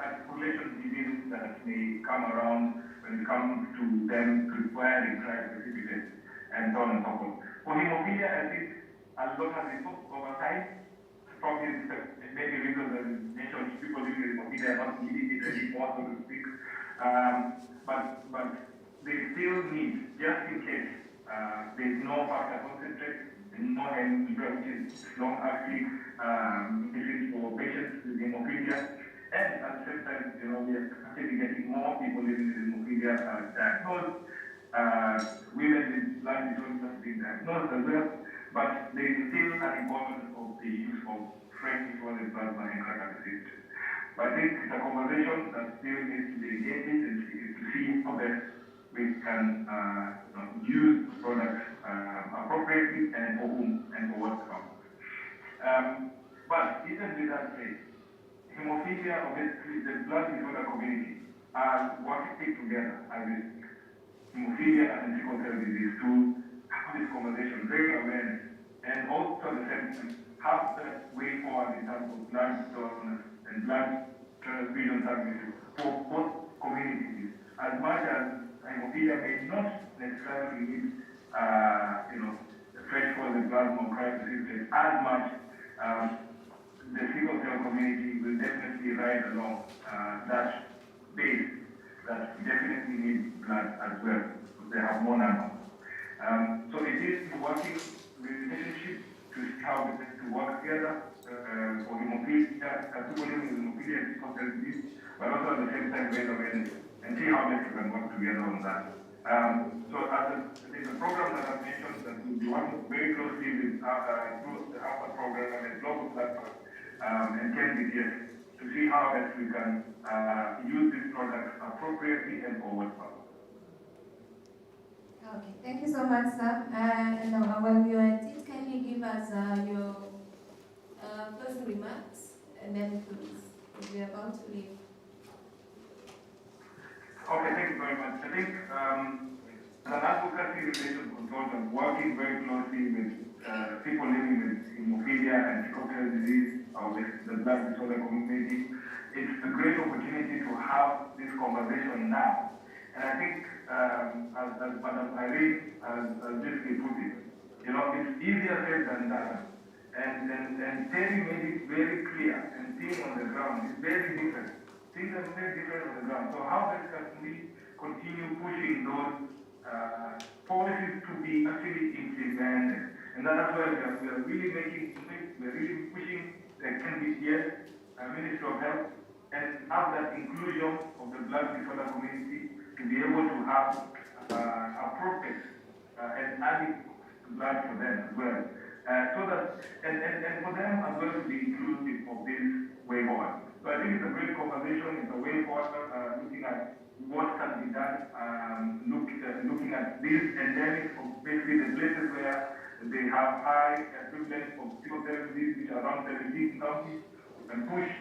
anticoagulation diseases that may come around when it comes to them requiring cryoprecipitate and so on and so forth. For hemophilia, I think a lot has evolved over time. Probably maybe because the nation people living with hemophilia are not needing it anymore, so to speak. But they still need, just in case there is no factor concentrate, no which is long-acting medicines for patients with hemophilia. And at the same time, we are actually getting more people living with hemophilia diagnosed. Women with blood disorders being diagnosed as well. But there is still an importance of the use of fresh frozen plasma and cryoprecipitate. But I think it's a conversation that still needs to be engaged and to see how best we can use products appropriately and for whom and for what purpose. But even with that said, hemophilia, obviously, the blood disorder community are working together as we speak. Hemophilia and sickle cell disease to have this conversation, raise awareness, and also at the same time have the way forward in terms of blood donors and blood transfusion services for both communities. As much as hemophilia may not necessarily need, fresh frozen plasma or cryoprecipitate as much, the sickle cell community will definitely ride along that base that definitely need blood as well, because they have more numbers. So it is a working relationship to see how we can work together for hemophilia, people living with hemophilia and sickle cell disease, but also at the same time raise awareness and see how best we can work together on that. So there's a program that I've mentioned that we'll be working very closely with through the APA program and global platform and KNBTS to see how best we can use these products appropriately and forward forward. Okay, thank you so much, sir. And while you are at it, can you give us your closing remarks and then please, we are about to leave. Okay, thank you very much. I think as an advocacy relations consultant, working very closely with people living with hemophilia and sickle cell disease or with the blood disorder community, it's a great opportunity to have this conversation now. And I think, as Madam Irene has just put it, you know, it's easier said than done. And Terry made it very clear, and seeing on the ground is very different. Things are very different on the ground. So how best can we continue pushing those policies to be actually implemented? And that's why we are really pushing the KNBTS, Ministry of Health, and have that inclusion of the blood disorder community to be able to have appropriate and adequate blood for them as well. So that, and for them as well to be inclusive of this way forward. So I think it's a great conversation, it's a way forward, looking at what can be done, looking at these endemics of basically the places where they have high prevalence of sickle cell disease, which are around 17 counties, and push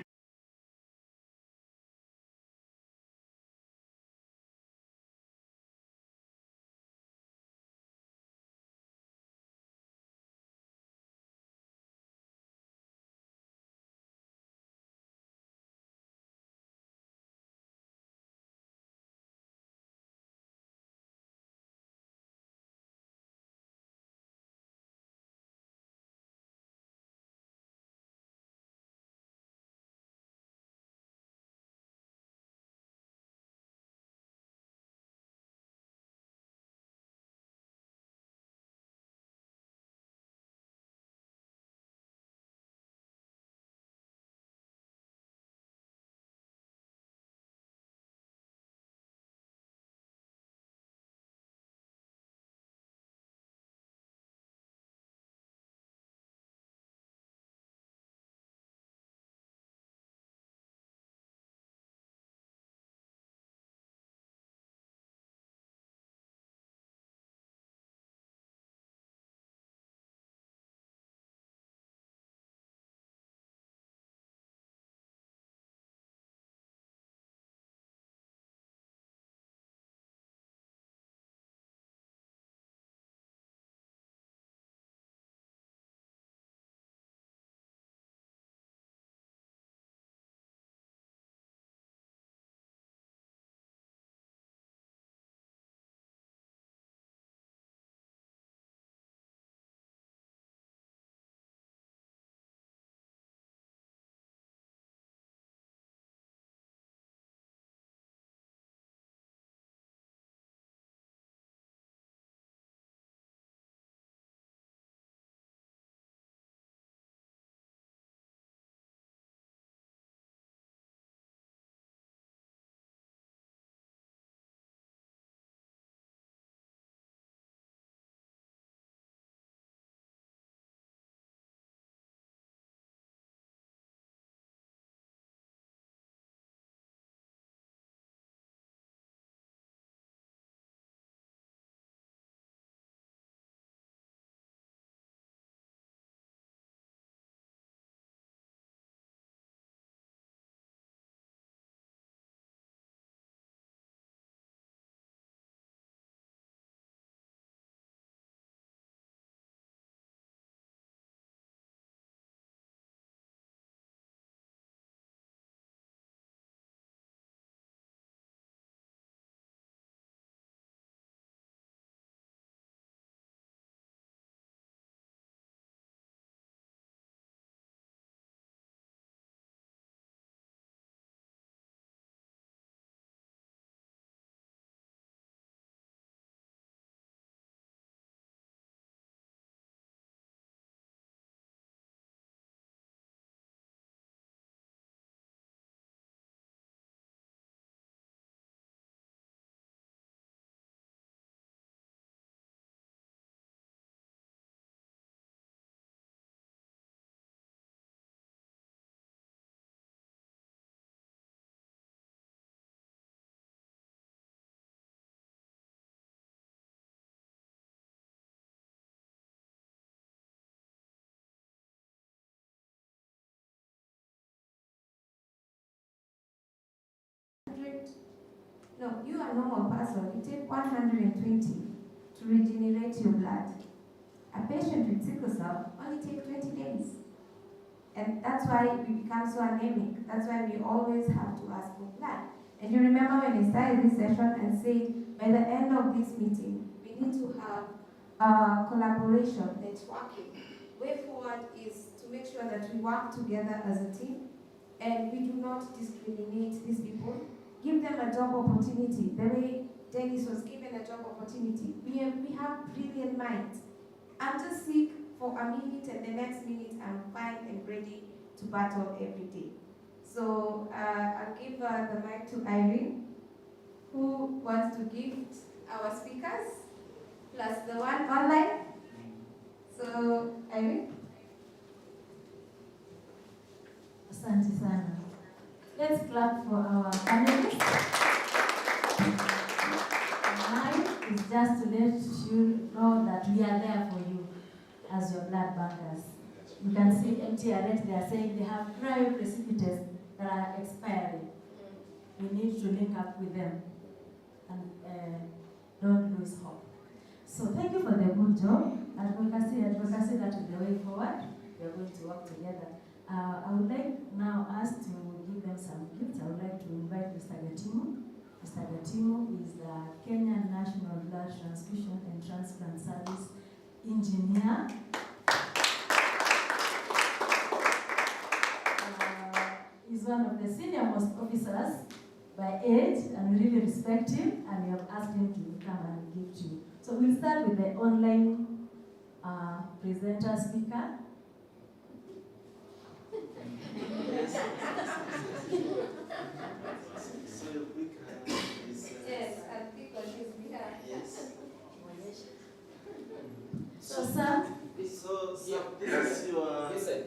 No, you are a normal person. You take 120 to regenerate your blood. A patient with sickle cell only takes 20 days. And that's why we become so anemic. That's why we always have to ask for blood. And you remember when I started this session and said, by the end of this meeting, we need to have collaboration, networking. Way forward is to make sure that we work together as a team and we do not discriminate these people. Give them a job opportunity. The way Dennis was given a job opportunity. We have brilliant minds. I'm just sick for a minute and the next minute I'm fine and ready to battle every day. So I'll give the mic to Irene, who wants to gift our speakers, plus the one online. So Irene. Asante sana. Let's clap for our panelists. Mine is just to let you know that we are there for you as your blood bankers. You can see MTRH, they are saying they have cryoprecipitates that are expiring. We need to link up with them and don't lose hope. So thank you for the good job. Advocacy, that is the way forward. We are going to work together. I would like now us to give them some gifts. I would like to invite Mr. Gatimo. Mr. Gatimo is the Kenyan National Blood Transfusion and Transplant Service Engineer. He's one of the senior most officers by age, and we really respect him, and we have asked him to come and give to you. So we'll start with the online presenter speaker. Yes, I'll pick on his behalf. Yes. So, sir. So, this is your... Listen.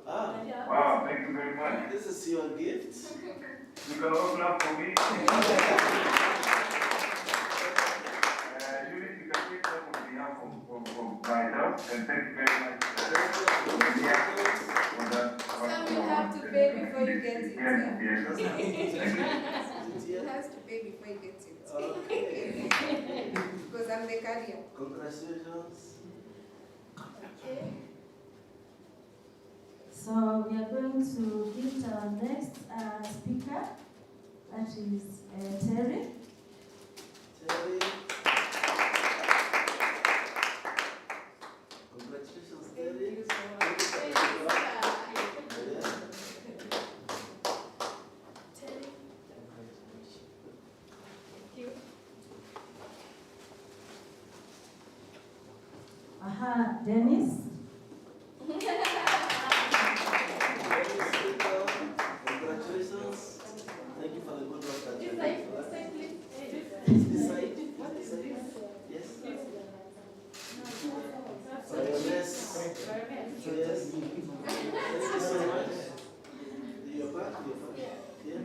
Wow, thank you very much. This is your gift. You can all clap for me. You can take that on behalf of myself, and thank you very much for that. Some you have to pay before you get it. Yes. You have to pay before you get it. Okay. Because I'm the carrier. Congratulations. Okay. So we are going to give our next speaker, that is Terry. Terry. Congratulations, Terry. Thank you so much. Terry. Thank you. Aha, Dennis. Congratulations. Thank you for the good work that you This did side, for us. this side, please. This side. What is This this? side. Yes. For your mess. So yes. Thank you so much. Your back. Yeah.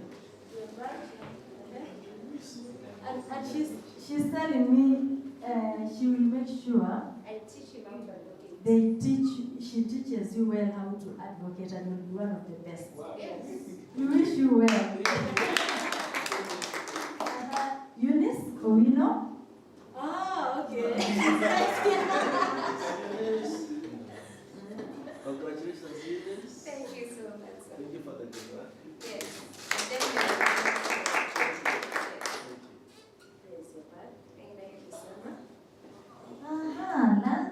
And she's telling me she will make sure I teach him how to advocate. she teaches you well how to advocate and will be one of the best. Yes. We wish you well. Eunice Owino. Oh, okay. Congratulations, Eunice. Thank you so much, sir. Thank you for the good work. Yes. Thank you.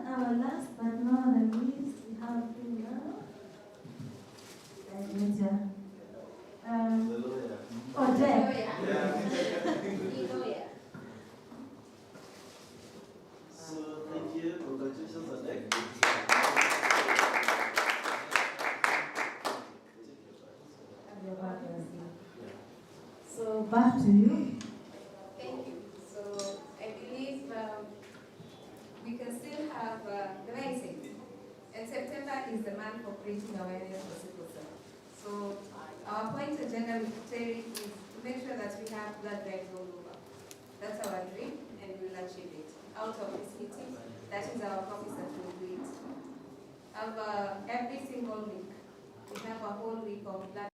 Our last but not the least, we have who now? The lawyer. Oh, Jack. So thank you. Congratulations, Alec. So back to you. Thank you. So I believe we can still have the rising. And September is the month for creating awareness for sickle cell. So our point agenda with Terry is to make sure that we have blood drives all over. That's our dream, and we will achieve it. Out of this meeting, that is our promise that we will do it. Every single week, we have a whole week of blood